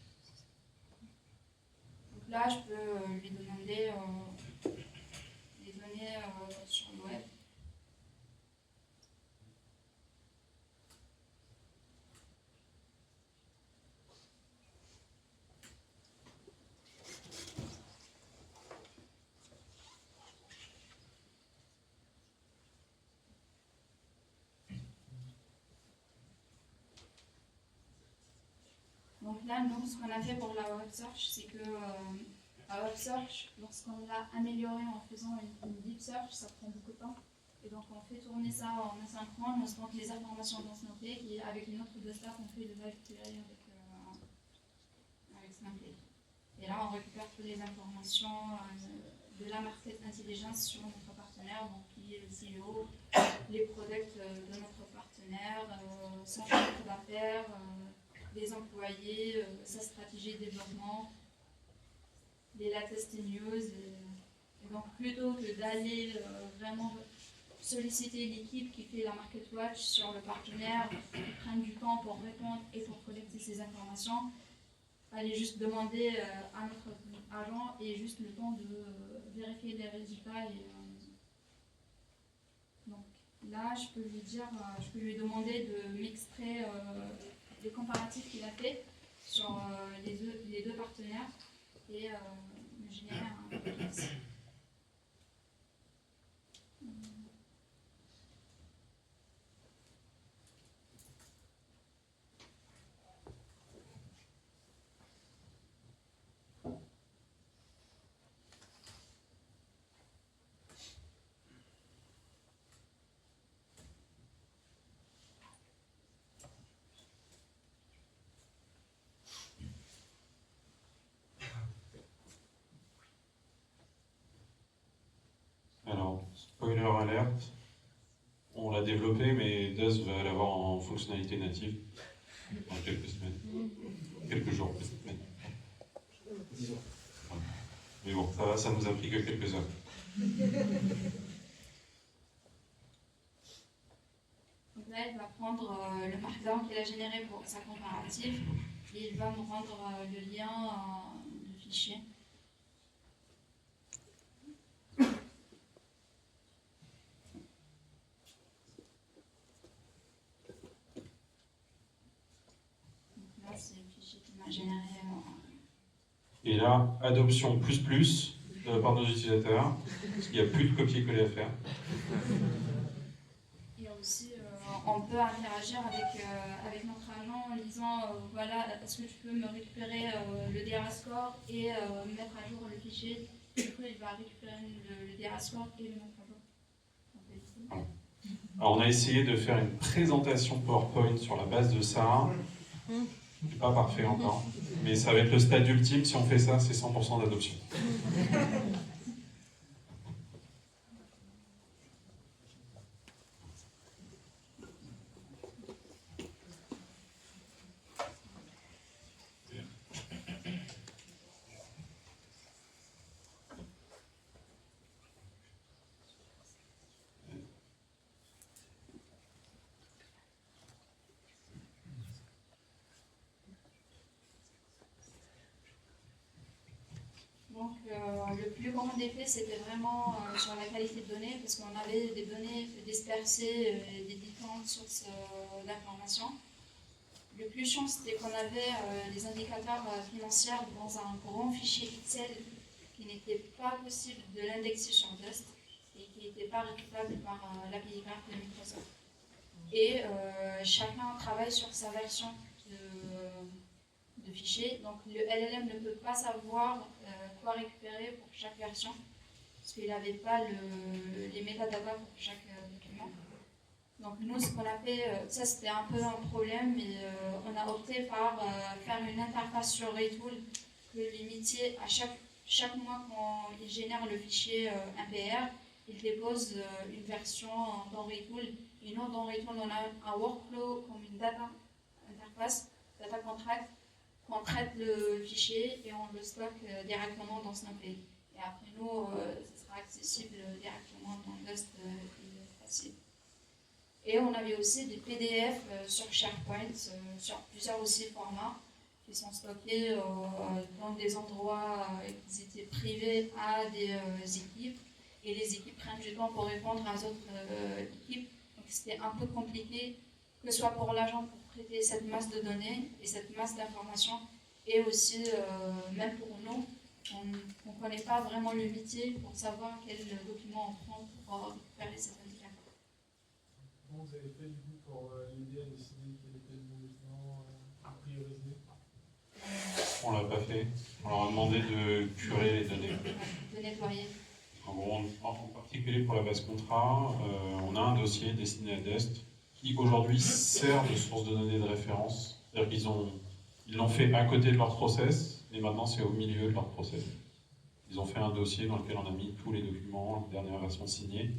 Donc là, je peux lui demander les données sur le web. Donc là, nous, ce qu'on a fait pour la web search, c'est que la web search, lorsqu'on l'a améliorée en faisant une deep search, ça prend beaucoup de temps. Et donc on fait tourner ça en asynchrone, on stocke les informations dans Snowflake et avec une autre desktop, on fait le live query avec Snowflake. Et là, on récupère toutes les informations de la market intelligence sur notre partenaire, donc qui est le CEO, les products de notre partenaire, son chiffre d'affaires, les employés, sa stratégie de développement, les latest news. Et donc plutôt que d'aller vraiment solliciter l'équipe qui fait la market watch sur le partenaire, qui prennent du temps pour répondre et pour collecter ces informations. Fallait juste demander à notre agent et juste le temps de vérifier les résultats. Donc là, je peux lui demander de m'extraire les comparatifs qu'il a fait sur les deux partenaires et me générer un index. Alors, spoiler alert, on l'a développé, mais Dust va l'avoir en fonctionnalité native dans quelques semaines. Quelques jours, peut-être même. Voilà. Mais bon, ça nous a pris que quelques heures. Donc là, il va prendre le markdown qu'il a généré pour sa comparative et il va me rendre le lien de fichier. C'est le fichier qui m'a généré. Et là, adoption plus de la part de nos utilisateurs, parce qu'il n'y a plus de copier-coller à faire. Et aussi, on peut interagir avec notre agent en disant voilà, est-ce que tu peux me récupérer le DRA score et mettre à jour le fichier. Du coup, il va récupérer le DRA score et le mettre à jour. Alors, on a essayé de faire une présentation PowerPoint sur la base de ça. C'est pas parfait encore, mais ça va être le stade ultime. Si on fait ça, c'est 100% d'adoption. Donc, le plus grand défi, c'était vraiment sur la qualité de données, parce qu'on avait des données dispersées des différentes sources d'informations. Le plus chiant, c'était qu'on avait les indicateurs financiers dans un grand fichier Excel qui n'était pas possible de l'indexer sur Dust et qui n'était pas récupérable par l'API Graph de Microsoft. Et chacun travaille sur sa version de fichier. Donc le LLM ne peut pas savoir quoi récupérer pour chaque version, parce qu'il n'avait pas les métadatas pour chaque document. Donc nous, ce qu'on a fait, ça c'était un peu un problème, mais on a opté par faire une interface sur Retool que les métiers, à chaque mois quand ils génèrent le fichier MPR, ils déposent une version dans Retool. Et nous, dans Retool, on a un workflow comme une data interface, data contract, on traite le fichier et on le stocke directement dans Snowflake. Et après nous, ce sera accessible directement dans Dust et facile. Et on avait aussi des PDF sur SharePoint, sur plusieurs aussi formats, qui sont stockés dans des endroits qui étaient privés à des équipes. Et les équipes prennent du temps pour répondre à d'autres équipes. Donc c'était un peu compliqué, que ce soit pour l'agent pour traiter cette masse de données et cette masse d'informations, et aussi, même pour nous, on ne connaît pas vraiment le métier pour savoir quel document on prend pour récupérer cet indicateur. Comment vous avez fait du coup pour l'aider à décider quel était le bon document à prioriser? On l'a pas fait. On leur a demandé de curer les données. De nettoyer. En gros, en particulier pour la base contrat, on a un dossier destiné à Dust qui aujourd'hui sert de source de données de référence. C'est-à-dire qu'ils l'ont fait à côté de leur process, et maintenant c'est au milieu de leur process. Ils ont fait un dossier dans lequel on a mis tous les documents, la dernière version signée.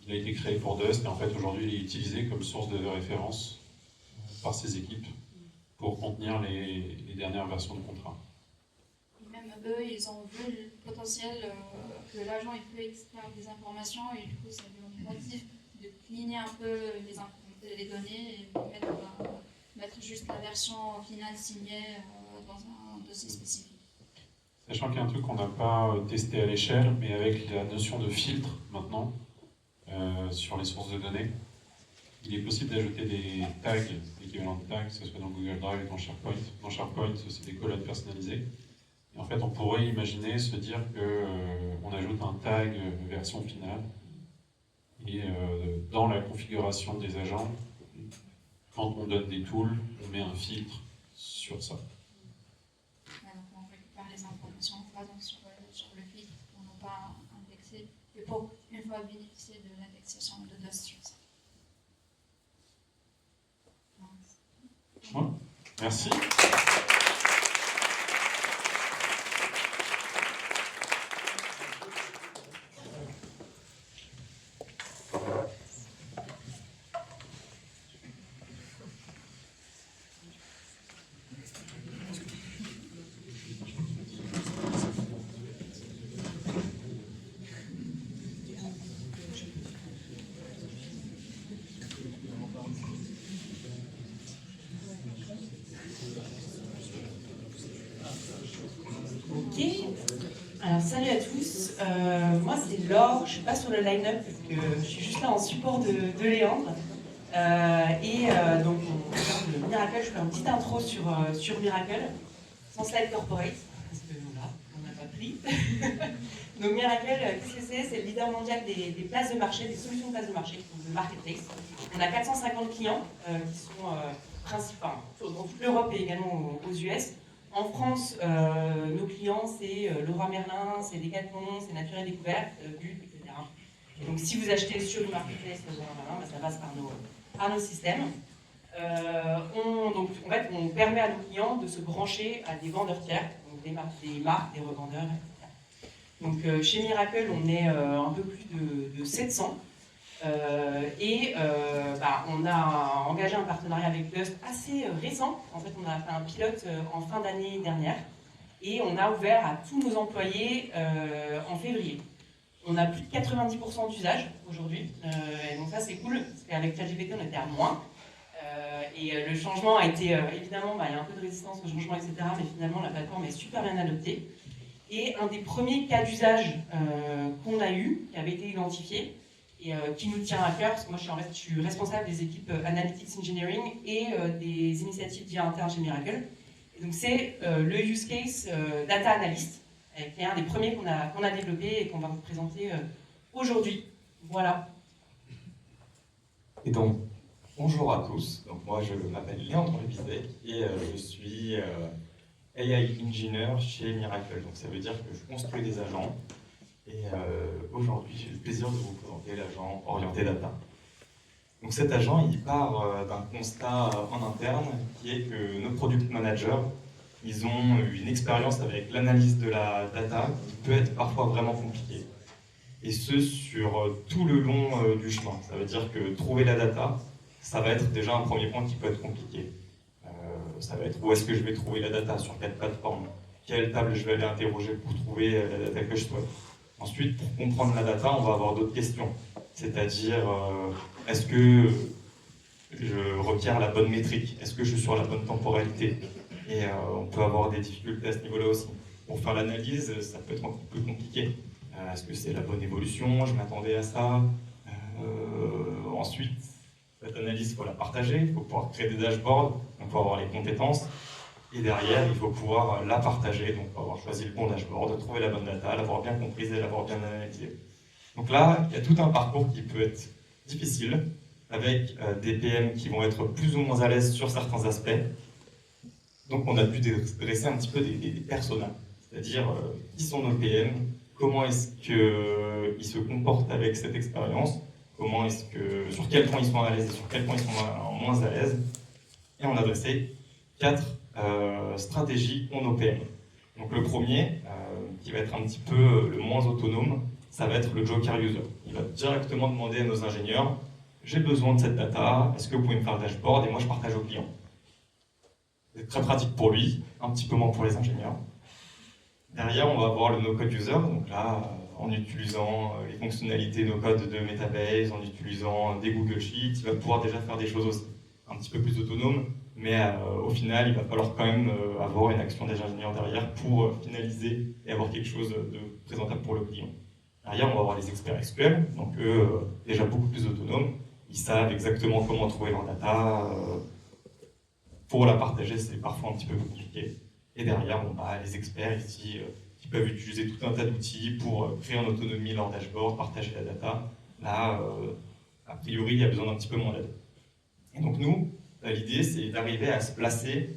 Il a été créé pour Dust, et en fait aujourd'hui il est utilisé comme source de référence par ces équipes pour contenir les dernières versions de contrat. Et même même eux, ils ont vu le potentiel que l'agent il peut extraire des informations et du coup ça lui motive de cleaner un peu les données et mettre juste la version finale signée dans un dossier spécifique. Sachant qu'il y a un truc qu'on n'a pas testé à l'échelle, mais avec la notion de filtre maintenant sur les sources de données, il est possible d'ajouter des tags, l'équivalent de tags, que ce soit dans Google Drive ou dans SharePoint. Dans SharePoint, c'est des colonnes personnalisées. Et en fait, on pourrait imaginer se dire qu'on ajoute un tag version finale. Et dans la configuration des agents, quand on donne des tools, on met un filtre sur ça. Donc on récupère les informations sur le filtre pour ne pas indexer et pour une fois bénéficier de l'indexation de DOS sur ça. Ouais. Merci. Ok, alors salut à tous, moi c'est Laure, je ne suis pas sur le line-up parce que je suis juste là en support de Léandre. Donc on parle de Miracle, je fais une petite intro sur Miracle, sans slide corporate, parce que voilà, on n'a pas pris. Donc Miracle, qu'est-ce que c'est? C'est le leader mondial des places de marché, des solutions de places de marché, donc de marketplace. On a 450 clients qui sont principaux dans toute l'Europe et également aux US. En France, nos clients, c'est Leroy Merlin, c'est Decathlon, c'est Nature et Découverte, But, etc. Et donc, si vous achetez sur le marketplace Leroy Merlin, ça passe par nos systèmes. En fait, on permet à nos clients de se brancher à des vendeurs tiers, donc des marques, des revendeurs, etc. Donc, chez Miracle, on est un peu plus de 700. On a engagé un partenariat avec Dust assez récent. En fait, on a fait un pilote en fin d'année dernière et on a ouvert à tous nos employés en février. On a plus de 90% d'usage aujourd'hui, et donc ça c'est cool, parce qu'avec ChatGPT on était à moins. Le changement a été, évidemment, il y a un peu de résistance au changement, etc. Mais finalement la plateforme est super bien adoptée. Et un des premiers cas d'usage qu'on a eu, qui avait été identifié, et qui nous tient à cœur, parce que moi je suis responsable des équipes Analytics Engineering et des initiatives d'IA interne chez Miracle. Et donc c'est le use case Data Analyst, qui est un des premiers qu'on a développé et qu'on va vous présenter aujourd'hui. Voilà. Et donc, bonjour à tous. Donc moi je m'appelle Léandre Lebizet et je suis AI Engineer chez Miracle. Donc ça veut dire que je construis des agents. Et aujourd'hui, j'ai le plaisir de vous présenter l'agent orienté data. Donc cet agent, il part d'un constat en interne qui est que nos product managers, ils ont une expérience avec l'analyse de la data qui peut être parfois vraiment compliquée. Et ce, sur tout le long du chemin. Ça veut dire que trouver la data, ça va être déjà un premier point qui peut être compliqué. Ça va être où est-ce que je vais trouver la data, sur quelle plateforme, quelle table je vais aller interroger pour trouver la data que je souhaite. Ensuite, pour comprendre la data, on va avoir d'autres questions. C'est-à-dire, est-ce que je requiers la bonne métrique? Est-ce que je suis sur la bonne temporalité? Et on peut avoir des difficultés à ce niveau-là aussi. Pour faire l'analyse, ça peut être un peu plus compliqué. Est-ce que c'est la bonne évolution? Je m'attendais à ça. Ensuite, cette analyse, il faut la partager. Il faut pouvoir créer des dashboards. On peut avoir les compétences. Et derrière, il faut pouvoir la partager, donc avoir choisi le bon dashboard, trouver la bonne data, l'avoir bien comprise et l'avoir bien analysée. Donc là, il y a tout un parcours qui peut être difficile, avec des PM qui vont être plus ou moins à l'aise sur certains aspects. Donc on a pu dresser un petit peu des personas, c'est-à-dire qui sont nos PM, comment est-ce qu'ils se comportent avec cette expérience, sur quel point ils sont à l'aise et sur quel point ils sont moins à l'aise. Et on a dressé 4 stratégies pour nos PM. Donc le premier, qui va être un petit peu le moins autonome, ça va être le Joker User. Il va directement demander à nos ingénieurs, j'ai besoin de cette data, est-ce que vous pouvez me faire le dashboard et moi je partage au client. C'est très pratique pour lui, un petit peu moins pour les ingénieurs. Derrière, on va avoir le no-code user, donc là, en utilisant les fonctionnalités no-code de Metabase, en utilisant des Google Sheets, il va pouvoir déjà faire des choses aussi un petit peu plus autonomes, mais au final, il va falloir quand même avoir une action des ingénieurs derrière pour finaliser et avoir quelque chose de présentable pour le client. Derrière, on va avoir les experts SQL, donc eux, déjà beaucoup plus autonomes, ils savent exactement comment trouver leur data, pour la partager, c'est parfois un petit peu plus compliqué. Et derrière, bon, bah, les experts ici, qui peuvent utiliser tout un tas d'outils pour créer en autonomie leur dashboard, partager la data. Là, a priori, il y a besoin d'un petit peu moins d'aide. Et donc nous, l'idée, c'est d'arriver à se placer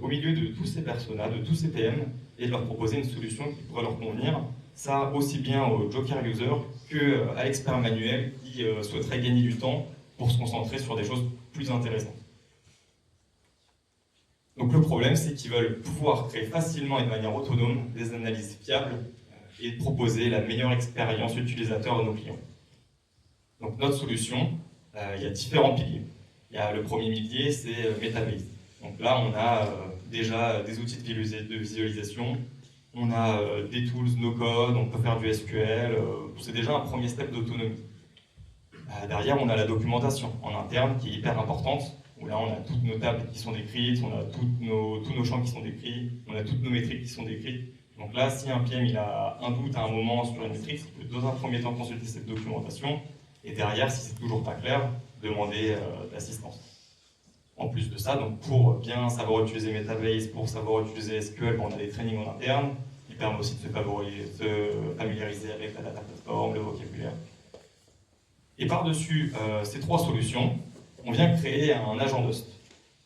au milieu de tous ces personas, de tous ces PM, et de leur proposer une solution qui pourrait leur convenir. Ça, aussi bien au Joker user qu'à l'expert manuel qui souhaiterait gagner du temps pour se concentrer sur des choses plus intéressantes. Donc le problème, c'est qu'ils veulent pouvoir créer facilement et de manière autonome des analyses fiables et proposer la meilleure expérience utilisateur à nos clients. Donc notre solution, il y a différents piliers. Il y a le premier pilier, c'est Metabase. Donc là, on a déjà des outils de visualisation, on a des tools no-code, on peut faire du SQL, c'est déjà un premier step d'autonomie. Derrière, on a la documentation en interne qui est hyper importante. Où là, on a toutes nos tables qui sont décrites, on a tous nos champs qui sont décrits, on a toutes nos métriques qui sont décrites. Donc là, si un PM il a un doute à un moment sur une métrique, il peut dans un premier temps consulter cette documentation, et derrière, si c'est toujours pas clair, demander l'assistance. En plus de ça, donc pour bien savoir utiliser Metabase, pour savoir utiliser SQL, on a des trainings en interne, qui permettent aussi de se familiariser avec la data platform, le vocabulaire. Et par-dessus ces trois solutions, on vient créer un agent Dust.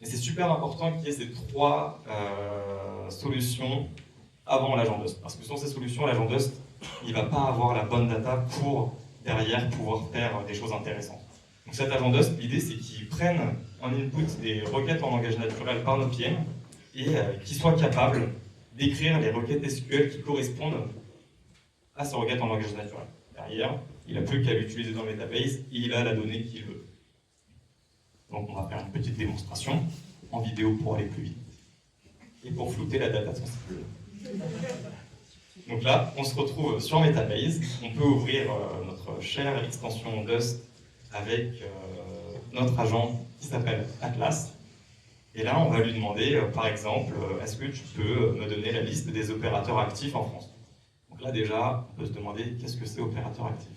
Et c'est super important qu'il y ait ces trois solutions avant l'agent Dust. Parce que sans ces solutions, l'agent Dust, il ne va pas avoir la bonne data pour, derrière, pouvoir faire des choses intéressantes. Donc cet agent Dust, l'idée, c'est qu'ils prennent en input des requêtes en langage naturel par nos PM et qu'ils soient capables d'écrire les requêtes SQL qui correspondent à ces requêtes en langage naturel. Derrière, il n'a plus qu'à l'utiliser dans le database et il a la donnée qu'il veut. Donc on va faire une petite démonstration en vidéo pour aller plus vite et pour flouter la data sensible. Donc là, on se retrouve sur Metabase. On peut ouvrir notre chère extension Dust avec notre agent qui s'appelle Atlas. Et là, on va lui demander, par exemple, est-ce que tu peux me donner la liste des opérateurs actifs en France? Donc là, déjà, on peut se demander qu'est-ce que c'est opérateur actif?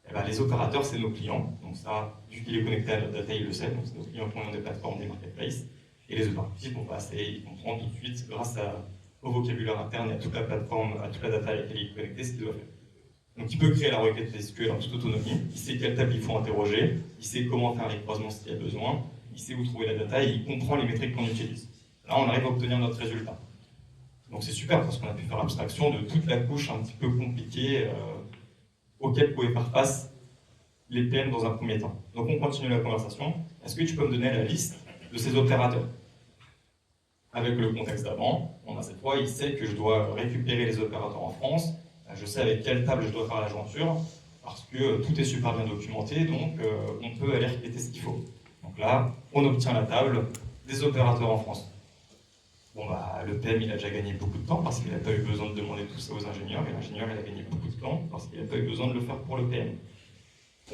Eh ben, les opérateurs, c'est nos clients. Donc ça, vu qu'il est connecté à notre data, il le sait. Donc c'est nos clients qui ont des plateformes, des marketplaces. Et les opératifs, bon, bah, il comprend tout de suite, grâce au vocabulaire interne et à toute la plateforme, à toute la data à laquelle il est connecté, ce qu'il doit faire. Donc il peut créer la requête SQL en toute autonomie. Il sait quelle table il faut interroger. Il sait comment faire les croisements s'il y a besoin. Il sait où trouver la data et il comprend les métriques qu'on utilise. Là, on arrive à obtenir notre résultat. Donc c'est super parce qu'on a pu faire abstraction de toute la couche un petit peu compliquée auquel pouvaient faire face les PM dans un premier temps. Donc on continue la conversation. Est-ce que tu peux me donner la liste de ces opérateurs? Avec le contexte d'avant, on a cette fois, il sait que je dois récupérer les opérateurs en France. Je sais avec quelle table je dois faire la jointure, parce que tout est super bien documenté, donc on peut aller répéter ce qu'il faut. Donc là, on obtient la table des opérateurs en France. Bon bah, le PM il a déjà gagné beaucoup de temps parce qu'il n'a pas eu besoin de demander tout ça aux ingénieurs, et l'ingénieur il a gagné beaucoup de temps parce qu'il n'a pas eu besoin de le faire pour le PM.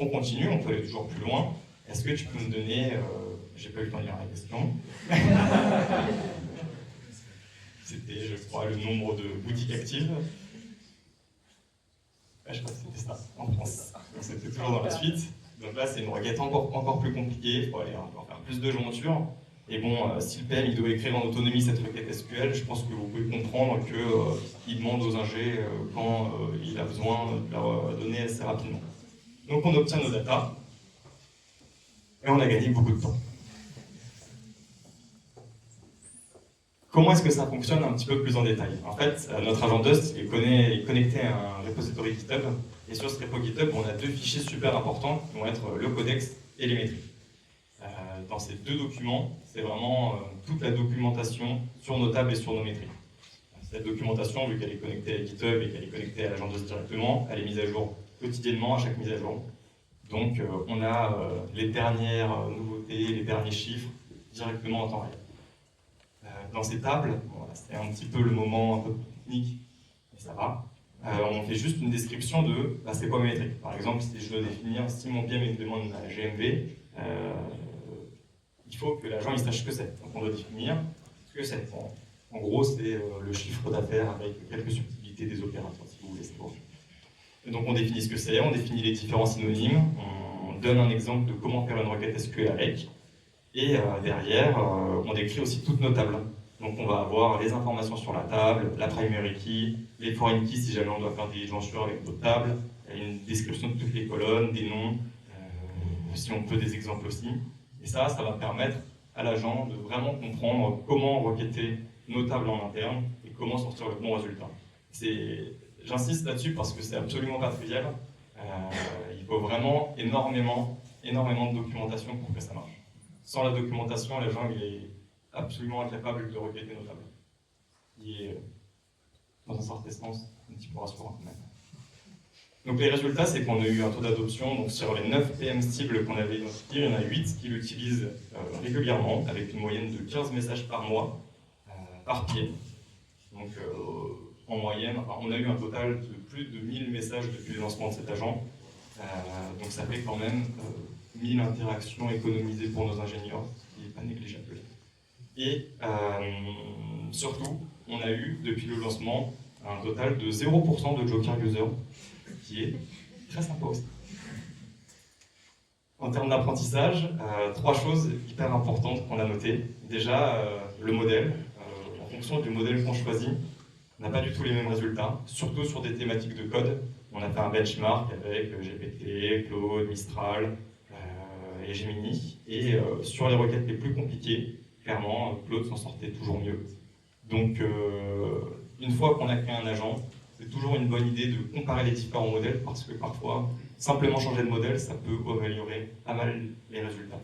On continue, on peut aller toujours plus loin. Est-ce que tu peux me donner, j'ai pas eu le temps de lire la question, c'était je crois le nombre de boutiques actives. Je crois que c'était ça, en France. Donc c'était toujours dans la suite. Donc là c'est une requête encore plus compliquée, il faut aller encore faire plus de jointures. Et bon, si le PM il doit écrire en autonomie cette requête SQL, je pense que vous pouvez comprendre qu'il demande aux ingés quand il a besoin de leur donner assez rapidement. Donc on obtient nos datas, et on a gagné beaucoup de temps. Comment est-ce que ça fonctionne un petit peu plus en détail? En fait, notre agent Dust est connecté à un repository GitHub, et sur ce repo GitHub, on a deux fichiers super importants qui vont être le codex et les métriques. Dans ces deux documents, c'est vraiment toute la documentation sur nos tables et sur nos métriques. Cette documentation, vu qu'elle est connectée à GitHub et qu'elle est connectée à l'agent Dust directement, elle est mise à jour quotidiennement à chaque mise à jour. Donc on a les dernières nouveautés, les derniers chiffres directement en temps réel. Dans ces tables, bon, c'est un petit peu le moment un peu technique, et ça va. On fait juste une description de c'est quoi mes métriques. Par exemple, si je dois définir, si mon PM me demande ma GMV, il faut que l'agent il sache ce que c'est. Donc on doit définir ce que c'est. En gros, c'est le chiffre d'affaires avec quelques subtilités des opérateurs, si vous voulez. Et donc on définit ce que c'est, on définit les différents synonymes, on donne un exemple de comment faire une requête SQL avec, et derrière, on décrit aussi toutes nos tables. Donc on va avoir les informations sur la table, la primary key, les foreign keys si jamais on doit faire des jointures avec d'autres tables, une description de toutes les colonnes, des noms, si on peut des exemples aussi. Et ça va permettre à l'agent de vraiment comprendre comment requêter nos tables en interne et comment sortir le bon résultat. J'insiste là-dessus parce que c'est absolument pas trivial. Il faut vraiment énormément de documentation pour que ça marche. Sans la documentation, l'agent il est absolument incapable de requêter nos tables. Il est, dans un certain sens, un petit peu rassurant quand même. Donc les résultats, c'est qu'on a eu un taux d'adoption, donc sur les 9 PM cibles qu'on avait identifiés, il y en a 8 qui l'utilisent régulièrement, avec une moyenne de 15 messages par mois, par pied. Donc en moyenne, on a eu un total de plus de 1000 messages depuis le lancement de cet agent, donc ça fait quand même 1000 interactions économisées pour nos ingénieurs, ce qui n'est pas négligeable. Et surtout, on a eu, depuis le lancement, un total de 0% de Joker User, qui est très sympa aussi. En termes d'apprentissage, 3 choses hyper importantes qu'on a notées. Déjà, le modèle. En fonction du modèle qu'on choisit, on n'a pas du tout les mêmes résultats, surtout sur des thématiques de code. On a fait un benchmark avec GPT, Claude, Mistral et Gemini. Et sur les requêtes les plus compliquées, clairement, Claude s'en sortait toujours mieux. Donc, une fois qu'on a créé un agent, c'est toujours une bonne idée de comparer les différents modèles parce que parfois, simplement changer de modèle, ça peut améliorer pas mal les résultats.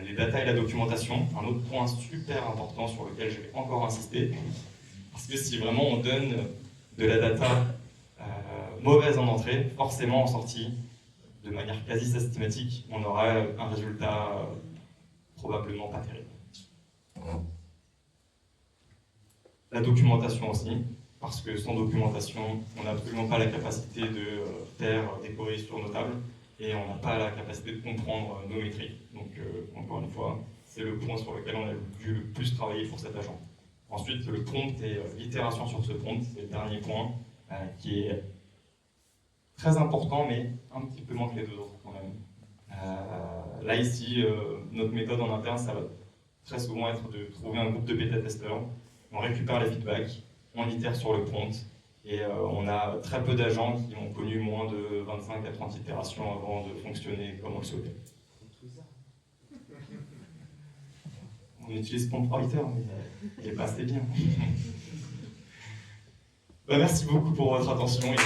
Les data et la documentation, un autre point super important sur lequel je vais encore insister, parce que si vraiment on donne de la data mauvaise en entrée, forcément en sortie, de manière quasi systématique, on aura un résultat probablement pas terrible. La documentation aussi, parce que sans documentation, on n'a absolument pas la capacité de faire des queries sur nos tables et on n'a pas la capacité de comprendre nos métriques. Donc, encore une fois, c'est le point sur lequel on a dû le plus travailler pour cet agent. Ensuite, le prompt et l'itération sur ce prompt, c'est le dernier point qui est très important, mais un petit peu moins que les deux autres quand même. Là, ici, notre méthode en interne, ça va très souvent être de trouver un groupe de bêta-testeurs, on récupère les feedbacks, on itère sur le prompt, et on a très peu d'agents qui ont connu moins de 25 à 30 itérations avant de fonctionner comme on le souhaitait. On utilise Prompt Writer, mais il n'est pas assez bien. Merci beaucoup pour votre attention. Et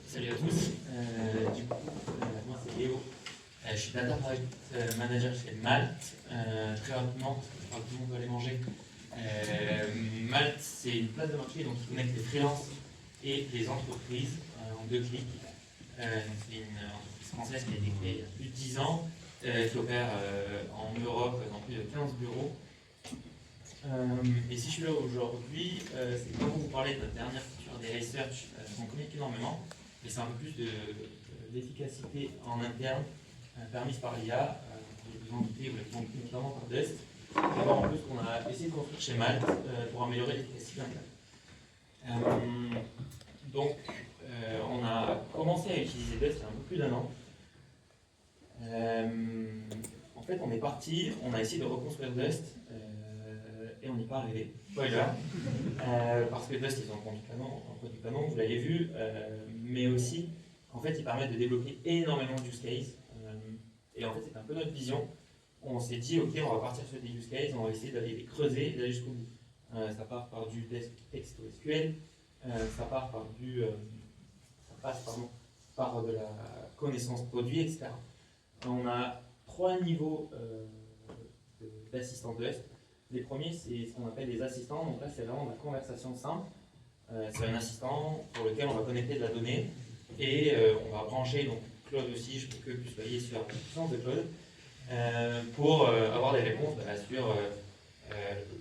salut à tous. Du coup, moi c'est Léo. Je suis data product manager chez Malte. Très rapidement, parce que je crois que tout le monde va aller manger. Malte, c'est une place de marché donc, qui connecte les freelances et les entreprises en 2 clics. C'est une entreprise française qui a été créée il y a plus de 10 ans, qui opère en Europe dans plus de 15 bureaux. Et si je suis là aujourd'hui, c'est pour vous parler de notre dernière feature des research qu'on connaît énormément, mais c'est un peu plus d'efficacité en interne permise par l'IA. Vous en doutez, vous l'avez compris notamment par Dust. D'abord, en plus, qu'on a essayé de construire chez Malte pour améliorer l'efficacité interne. Donc, on a commencé à utiliser Dust il y a un peu plus d'1 an. En fait, on est parti, on a essayé de reconstruire Dust et on n'y est pas arrivé. Spoiler. Parce que Dust, ils ont un produit canon, vous l'avez vu, mais aussi, en fait, ils permettent de débloquer énormément de use cases. Et en fait, c'est un peu notre vision. On s'est dit, ok, on va partir sur des use cases, on va essayer d'aller les creuser et d'aller jusqu'au bout. Ça part par du texte SQL, ça passe par de la connaissance produit, etc. On a 3 niveaux d'assistants Dust. Les premiers, c'est ce qu'on appelle les assistants. Donc là, c'est vraiment de la conversation simple. C'est un assistant pour lequel on va connecter de la donnée et on va brancher donc, Claude aussi, je peux que plus soyez sur la puissance de Claude, pour avoir des réponses sur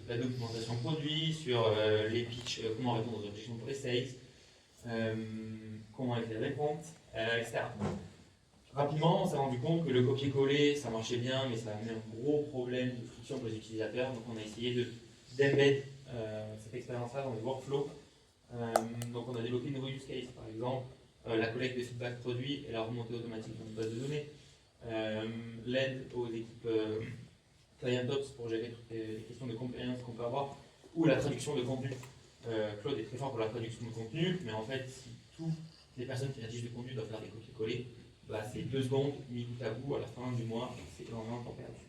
la documentation produit, sur les pitchs, comment répondre aux objections pour les sales, comment écrire les comptes, etc. Rapidement, on s'est rendu compte que le copier-coller, ça marchait bien, mais ça amenait un gros problème de friction pour les utilisateurs. Donc on a essayé d'embed cette expérience-là dans les workflows. Donc on a développé de nouveaux use cases, par exemple la collecte de feedback produit et la remontée automatique dans une base de données, l'aide aux équipes ClientOps pour gérer toutes les questions de compliance qu'on peut avoir, ou la traduction de contenu. Claude est très fort pour la traduction de contenu, mais en fait, si toutes les personnes qui rédigent du contenu doivent faire des copier-coller, bah, c'est 2 secondes mis bout à bout à la fin du mois, c'est énormément de temps perdu.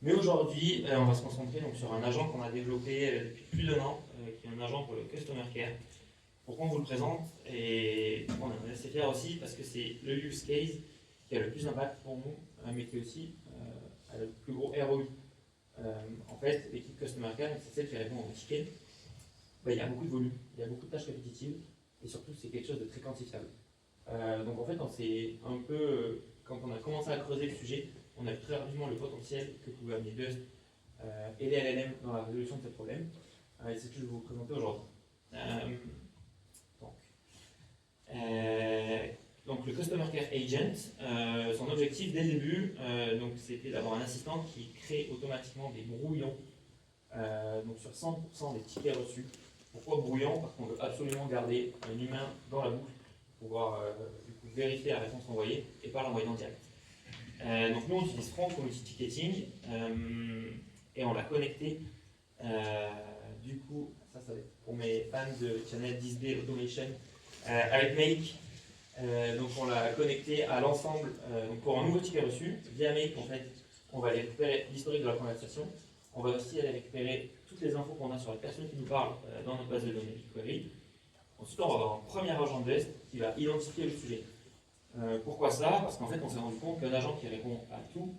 Mais aujourd'hui, on va se concentrer donc, sur un agent qu'on a développé depuis plus d'1 an, qui est un agent pour le Customer Care. Pourquoi on vous le présente? Et on est assez fiers aussi parce que c'est le use case qui a le plus d'impact pour nous, mais qui aussi a le plus gros ROI. En fait, l'équipe Customer Care, c'est celle qui répond aux tickets. Il y a beaucoup de volume, il y a beaucoup de tâches répétitives, et surtout c'est quelque chose de très quantifiable. Donc en fait, on s'est un peu, quand on a commencé à creuser le sujet, on a vu très rapidement le potentiel que pouvait amener Dust et les LLM dans la résolution de ce problème. Et c'est ce que je vais vous présenter aujourd'hui. Donc le Customer Care Agent, son objectif dès le début, c'était d'avoir un assistant qui crée automatiquement des brouillons donc sur 100% des tickets reçus. Pourquoi brouillon? Parce qu'on veut absolument garder un humain dans la boucle pour pouvoir du coup, vérifier la réponse envoyée et pas l'envoyer en direct. Donc nous on utilise Front pour multi-ticketing et on l'a connecté. Du coup, ça va être pour mes fans de channel 10B Automation avec Make. Donc on l'a connecté à l'ensemble pour un nouveau ticket reçu. Via Make, en fait, on va aller récupérer l'historique de la conversation. On va aussi aller récupérer toutes les infos qu'on a sur les personnes qui nous parlent dans notre base de données BigQuery. Ensuite, on va avoir un premier agent de Dust qui va identifier le sujet. Pourquoi ça? Parce qu'en fait, on s'est rendu compte qu'un agent qui répond à tout,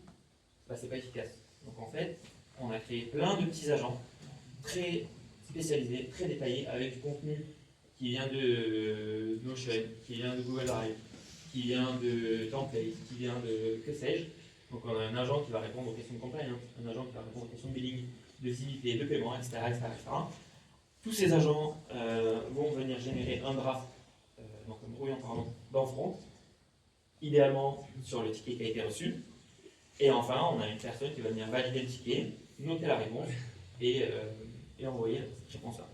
bah, c'est pas efficace. Donc en fait, on a créé plein de petits agents très spécialisés, très détaillés, avec du contenu qui vient de Notion, qui vient de Google Drive, qui vient de Template, qui vient de que sais-je. Donc on a un agent qui va répondre aux questions de compliance, un agent qui va répondre aux questions de billing, de visibilité, de paiement, etc. Tous ces agents vont venir générer un draft, donc un brouillon dans Front, idéalement sur le ticket qui a été reçu. Et enfin, on a une personne qui va venir valider le ticket, noter la réponse et envoyer cette réponse-là.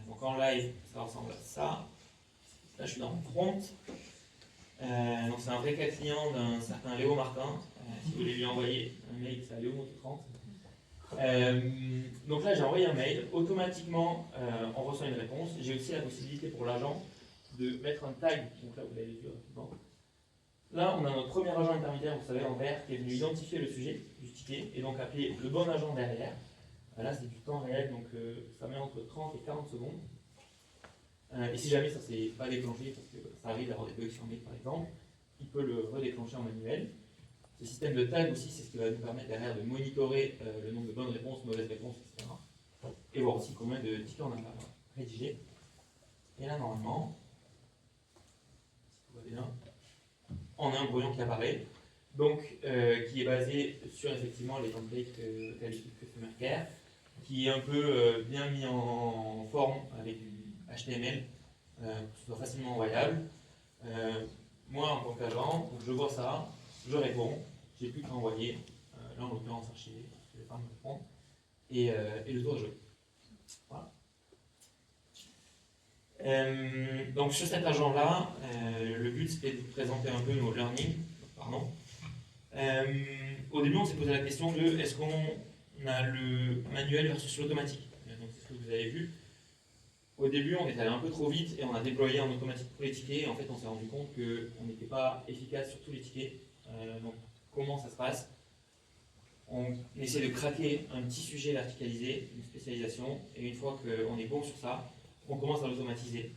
Donc en live, ça ressemble à ça. Là, je suis dans Front. Donc c'est un vrai cas client d'un certain Léo Martin. Si vous voulez lui envoyer un mail, c'est à Léo30. Donc là j'ai envoyé un mail, automatiquement on reçoit une réponse. J'ai aussi la possibilité pour l'agent de mettre un tag, donc là vous l'avez vu rapidement. Là on a notre premier agent intermédiaire, vous savez en vert, qui est venu identifier le sujet du ticket et donc appeler le bon agent derrière. Là c'est du temps réel, donc ça met entre 30 et 40 secondes. Et si jamais ça ne s'est pas déclenché, parce que ça arrive d'avoir des bugs sur mail par exemple, il peut le redéclencher en manuel. Ce système de tag aussi, c'est ce qui va nous permettre derrière de monitorer le nombre de bonnes réponses, mauvaises réponses, etc. Et voir aussi combien de tickets on a rédigé. Et là, normalement, si tout va bien, on a un brouillon qui apparaît, donc qui est basé sur effectivement les templates qualifiés de Customer Care, qui est un peu bien mis en forme avec du HTML pour que ce soit facilement envoyable. Moi, en tant qu'agent, je vois ça, je réponds, j'ai plus qu'à envoyer, là en l'occurrence archivé, je vais pas me répondre, et le tour de jeu. Voilà. Donc sur cet agent-là, le but c'était de vous présenter un peu nos learnings. Pardon. Au début, on s'est posé la question de est-ce qu'on a le manuel versus l'automatique. Donc c'est ce que vous avez vu. Au début, on est allé un peu trop vite et on a déployé en automatique tous les tickets. Et en fait, on s'est rendu compte qu'on n'était pas efficace sur tous les tickets. Donc, comment ça se passe? On essaie de craquer un petit sujet verticalisé, une spécialisation, et une fois qu'on est bon sur ça, on commence à l'automatiser.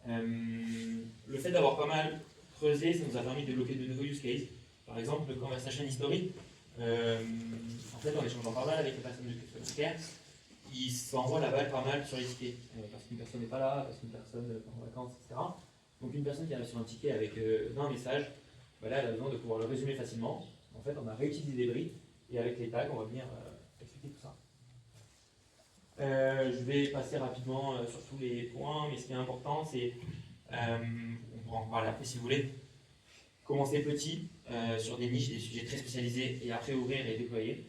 Le fait d'avoir pas mal creusé, ça nous a permis de développer de nouveaux use cases. Par exemple, le Conversation History. En fait, en échangeant pas mal avec les personnes de Customer Care, ils s'envoient la balle pas mal sur les tickets, parce qu'une personne n'est pas là, parce qu'une personne part en vacances, etc. Donc une personne qui arrive sur un ticket avec 20 messages, bah là elle a besoin de pouvoir le résumer facilement. En fait, on a réutilisé des briques et avec les tags, on va venir expliquer tout ça. Je vais passer rapidement sur tous les points, mais ce qui est important, c'est, on pourra en parler après si vous voulez, commencer petit sur des niches, des sujets très spécialisés et après ouvrir et déployer.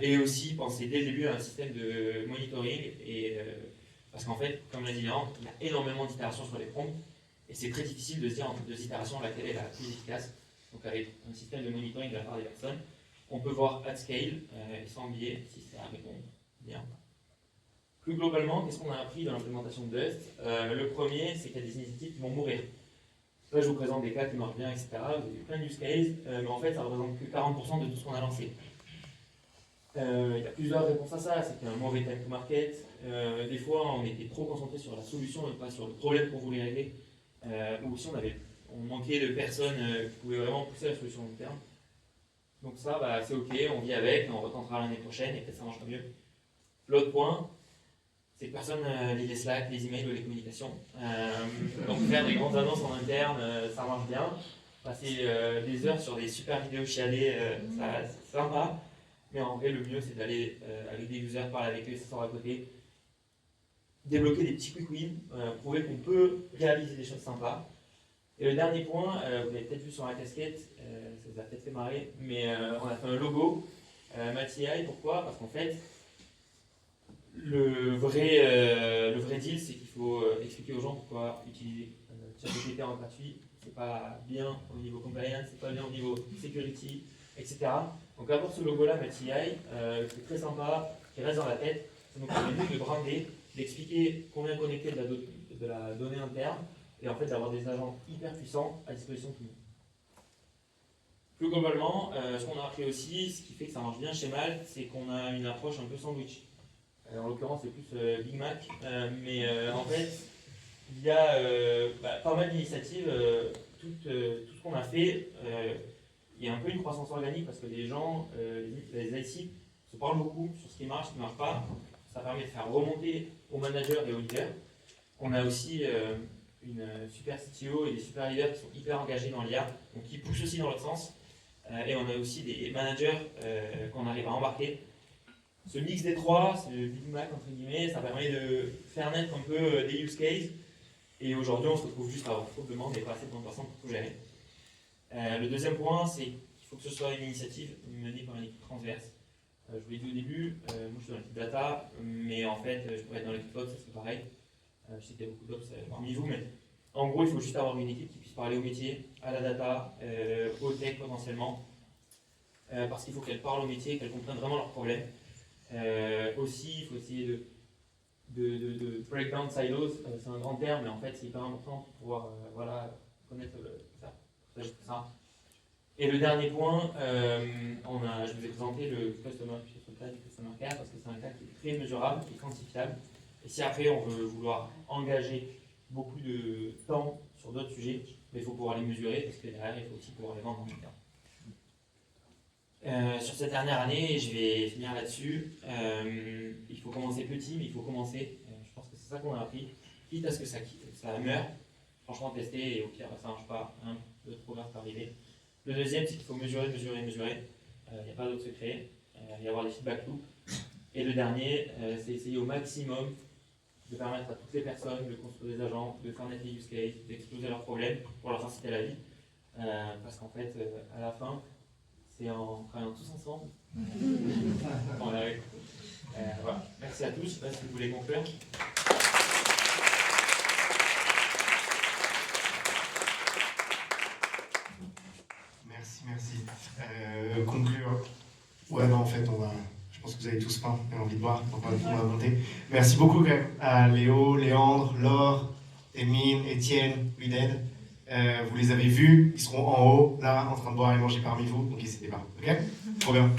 Et aussi penser dès le début à un système de monitoring, parce qu'en fait, comme l'a dit Léandre, il y a énormément d'itérations sur les prompts et c'est très difficile de se dire entre deux itérations laquelle est la plus efficace. Donc avec un système de monitoring de la part des personnes, on peut voir at scale et sans biais si ça répond bien. Plus globalement, qu'est-ce qu'on a appris dans l'implémentation de Dust? Le premier, c'est qu'il y a des initiatives qui vont mourir. Là, je vous présente des cas qui marchent bien, etc. Vous avez plein de use cases, mais en fait, ça ne représente que 40% de tout ce qu'on a lancé. Il y a plusieurs réponses à ça. C'est qu'il y a un mauvais time to market. Des fois, on était trop concentré sur la solution et pas sur le problème qu'on voulait régler. Ou aussi, on manquait de personnes qui pouvaient vraiment pousser la solution long terme. Donc ça, bah, c'est ok, on vit avec, on retentera l'année prochaine et peut-être ça marchera mieux. L'autre point, c'est que personne lit les Slack, les emails ou les communications. Donc faire des grandes annonces en interne, ça marche bien. Passer des heures sur des super vidéos chialées, c'est sympa. Mais en vrai, le mieux, c'est d'aller avec des users, parler avec eux, s'asseoir à côté, débloquer des petits quick wins, prouver qu'on peut réaliser des choses sympas. Et le dernier point, vous l'avez peut-être vu sur la casquette, ça vous a peut-être fait marrer, mais on a fait un logo, MathAI. Pourquoi? Parce qu'en fait, le vrai deal, c'est qu'il faut expliquer aux gens pourquoi utiliser ChatGPT en gratuit. C'est pas bien au niveau compliance, c'est pas bien au niveau security, etc. Donc avoir ce logo-là, MathAI, qui est très sympa, qui reste dans la tête, ça nous permet de brander, d'expliquer combien connecter de la donnée interne, et en fait d'avoir des agents hyper puissants à disposition de tout le monde. Plus globalement, ce qu'on a appris aussi, ce qui fait que ça marche bien chez Malte, c'est qu'on a une approche un peu sandwich. En l'occurrence, c'est plus Big Mac, mais en fait, il y a pas mal d'initiatives. Tout ce qu'on a fait, il y a un peu une croissance organique parce que les gens, les IC, se parlent beaucoup sur ce qui marche, ce qui ne marche pas. Ça permet de faire remonter aux managers et aux leaders. On a aussi une super CTO et des super leaders qui sont hyper engagés dans l'IA, donc qui poussent aussi dans l'autre sens. Et on a aussi des managers qu'on arrive à embarquer. Ce mix des trois, ce Big Mac entre guillemets, ça permet de faire naître un peu des use cases. Et aujourd'hui, on se retrouve juste à avoir trop de demandes et pas assez de personnes pour tout gérer. Le deuxième point, c'est qu'il faut que ce soit une initiative menée par une équipe transverse. Je vous l'ai dit au début, moi je suis dans l'équipe data, mais en fait, je pourrais être dans l'équipe ops, ça c'est pareil. Je sais qu'il y a beaucoup d'ops parmi vous, mais en gros, il faut juste avoir une équipe qui puisse parler au métier, à la data, au tech potentiellement, parce qu'il faut qu'elle parle au métier, qu'elle comprenne vraiment leurs problèmes. Aussi, il faut essayer de break down silos, c'est un grand terme, mais en fait c'est hyper important pour pouvoir connaître ça. Et le dernier point, je vous ai présenté le Customer Care parce que c'est un cas qui est très mesurable et quantifiable. Et si après on veut vouloir engager beaucoup de temps sur d'autres sujets, il faut pouvoir les mesurer parce que derrière il faut aussi pouvoir les vendre en même temps. Sur cette dernière année, je vais finir là-dessus, il faut commencer petit, mais il faut commencer. Je pense que c'est ça qu'on a appris, quitte à ce que ça meure. Franchement, tester et au pire, ça ne marche pas, 1, 2 progrès par arriver. Le deuxième, c'est qu'il faut mesurer. Il n'y a pas d'autre secret. Il va y avoir des feedback loops. Et le dernier, c'est essayer au maximum de permettre à toutes les personnes de construire des agents, de faire naître les use cases, d'exploser leurs problèmes pour leur faciliter la vie. Parce qu'en fait, à la fin, c'est en travaillant tous ensemble. Voilà. Merci à tous. Je ne sais pas si vous voulez conclure. Merci. Conclure. Ouais, non, en fait, je pense que vous avez tous faim et envie de boire, donc on va monter. Merci beaucoup quand même à Léo, Léandre, Laure, Émile, Étienne, Wided. Vous les avez vus, ils seront en haut, là, en train de boire et manger parmi vous, donc n'hésitez pas. Ok? Trop bien.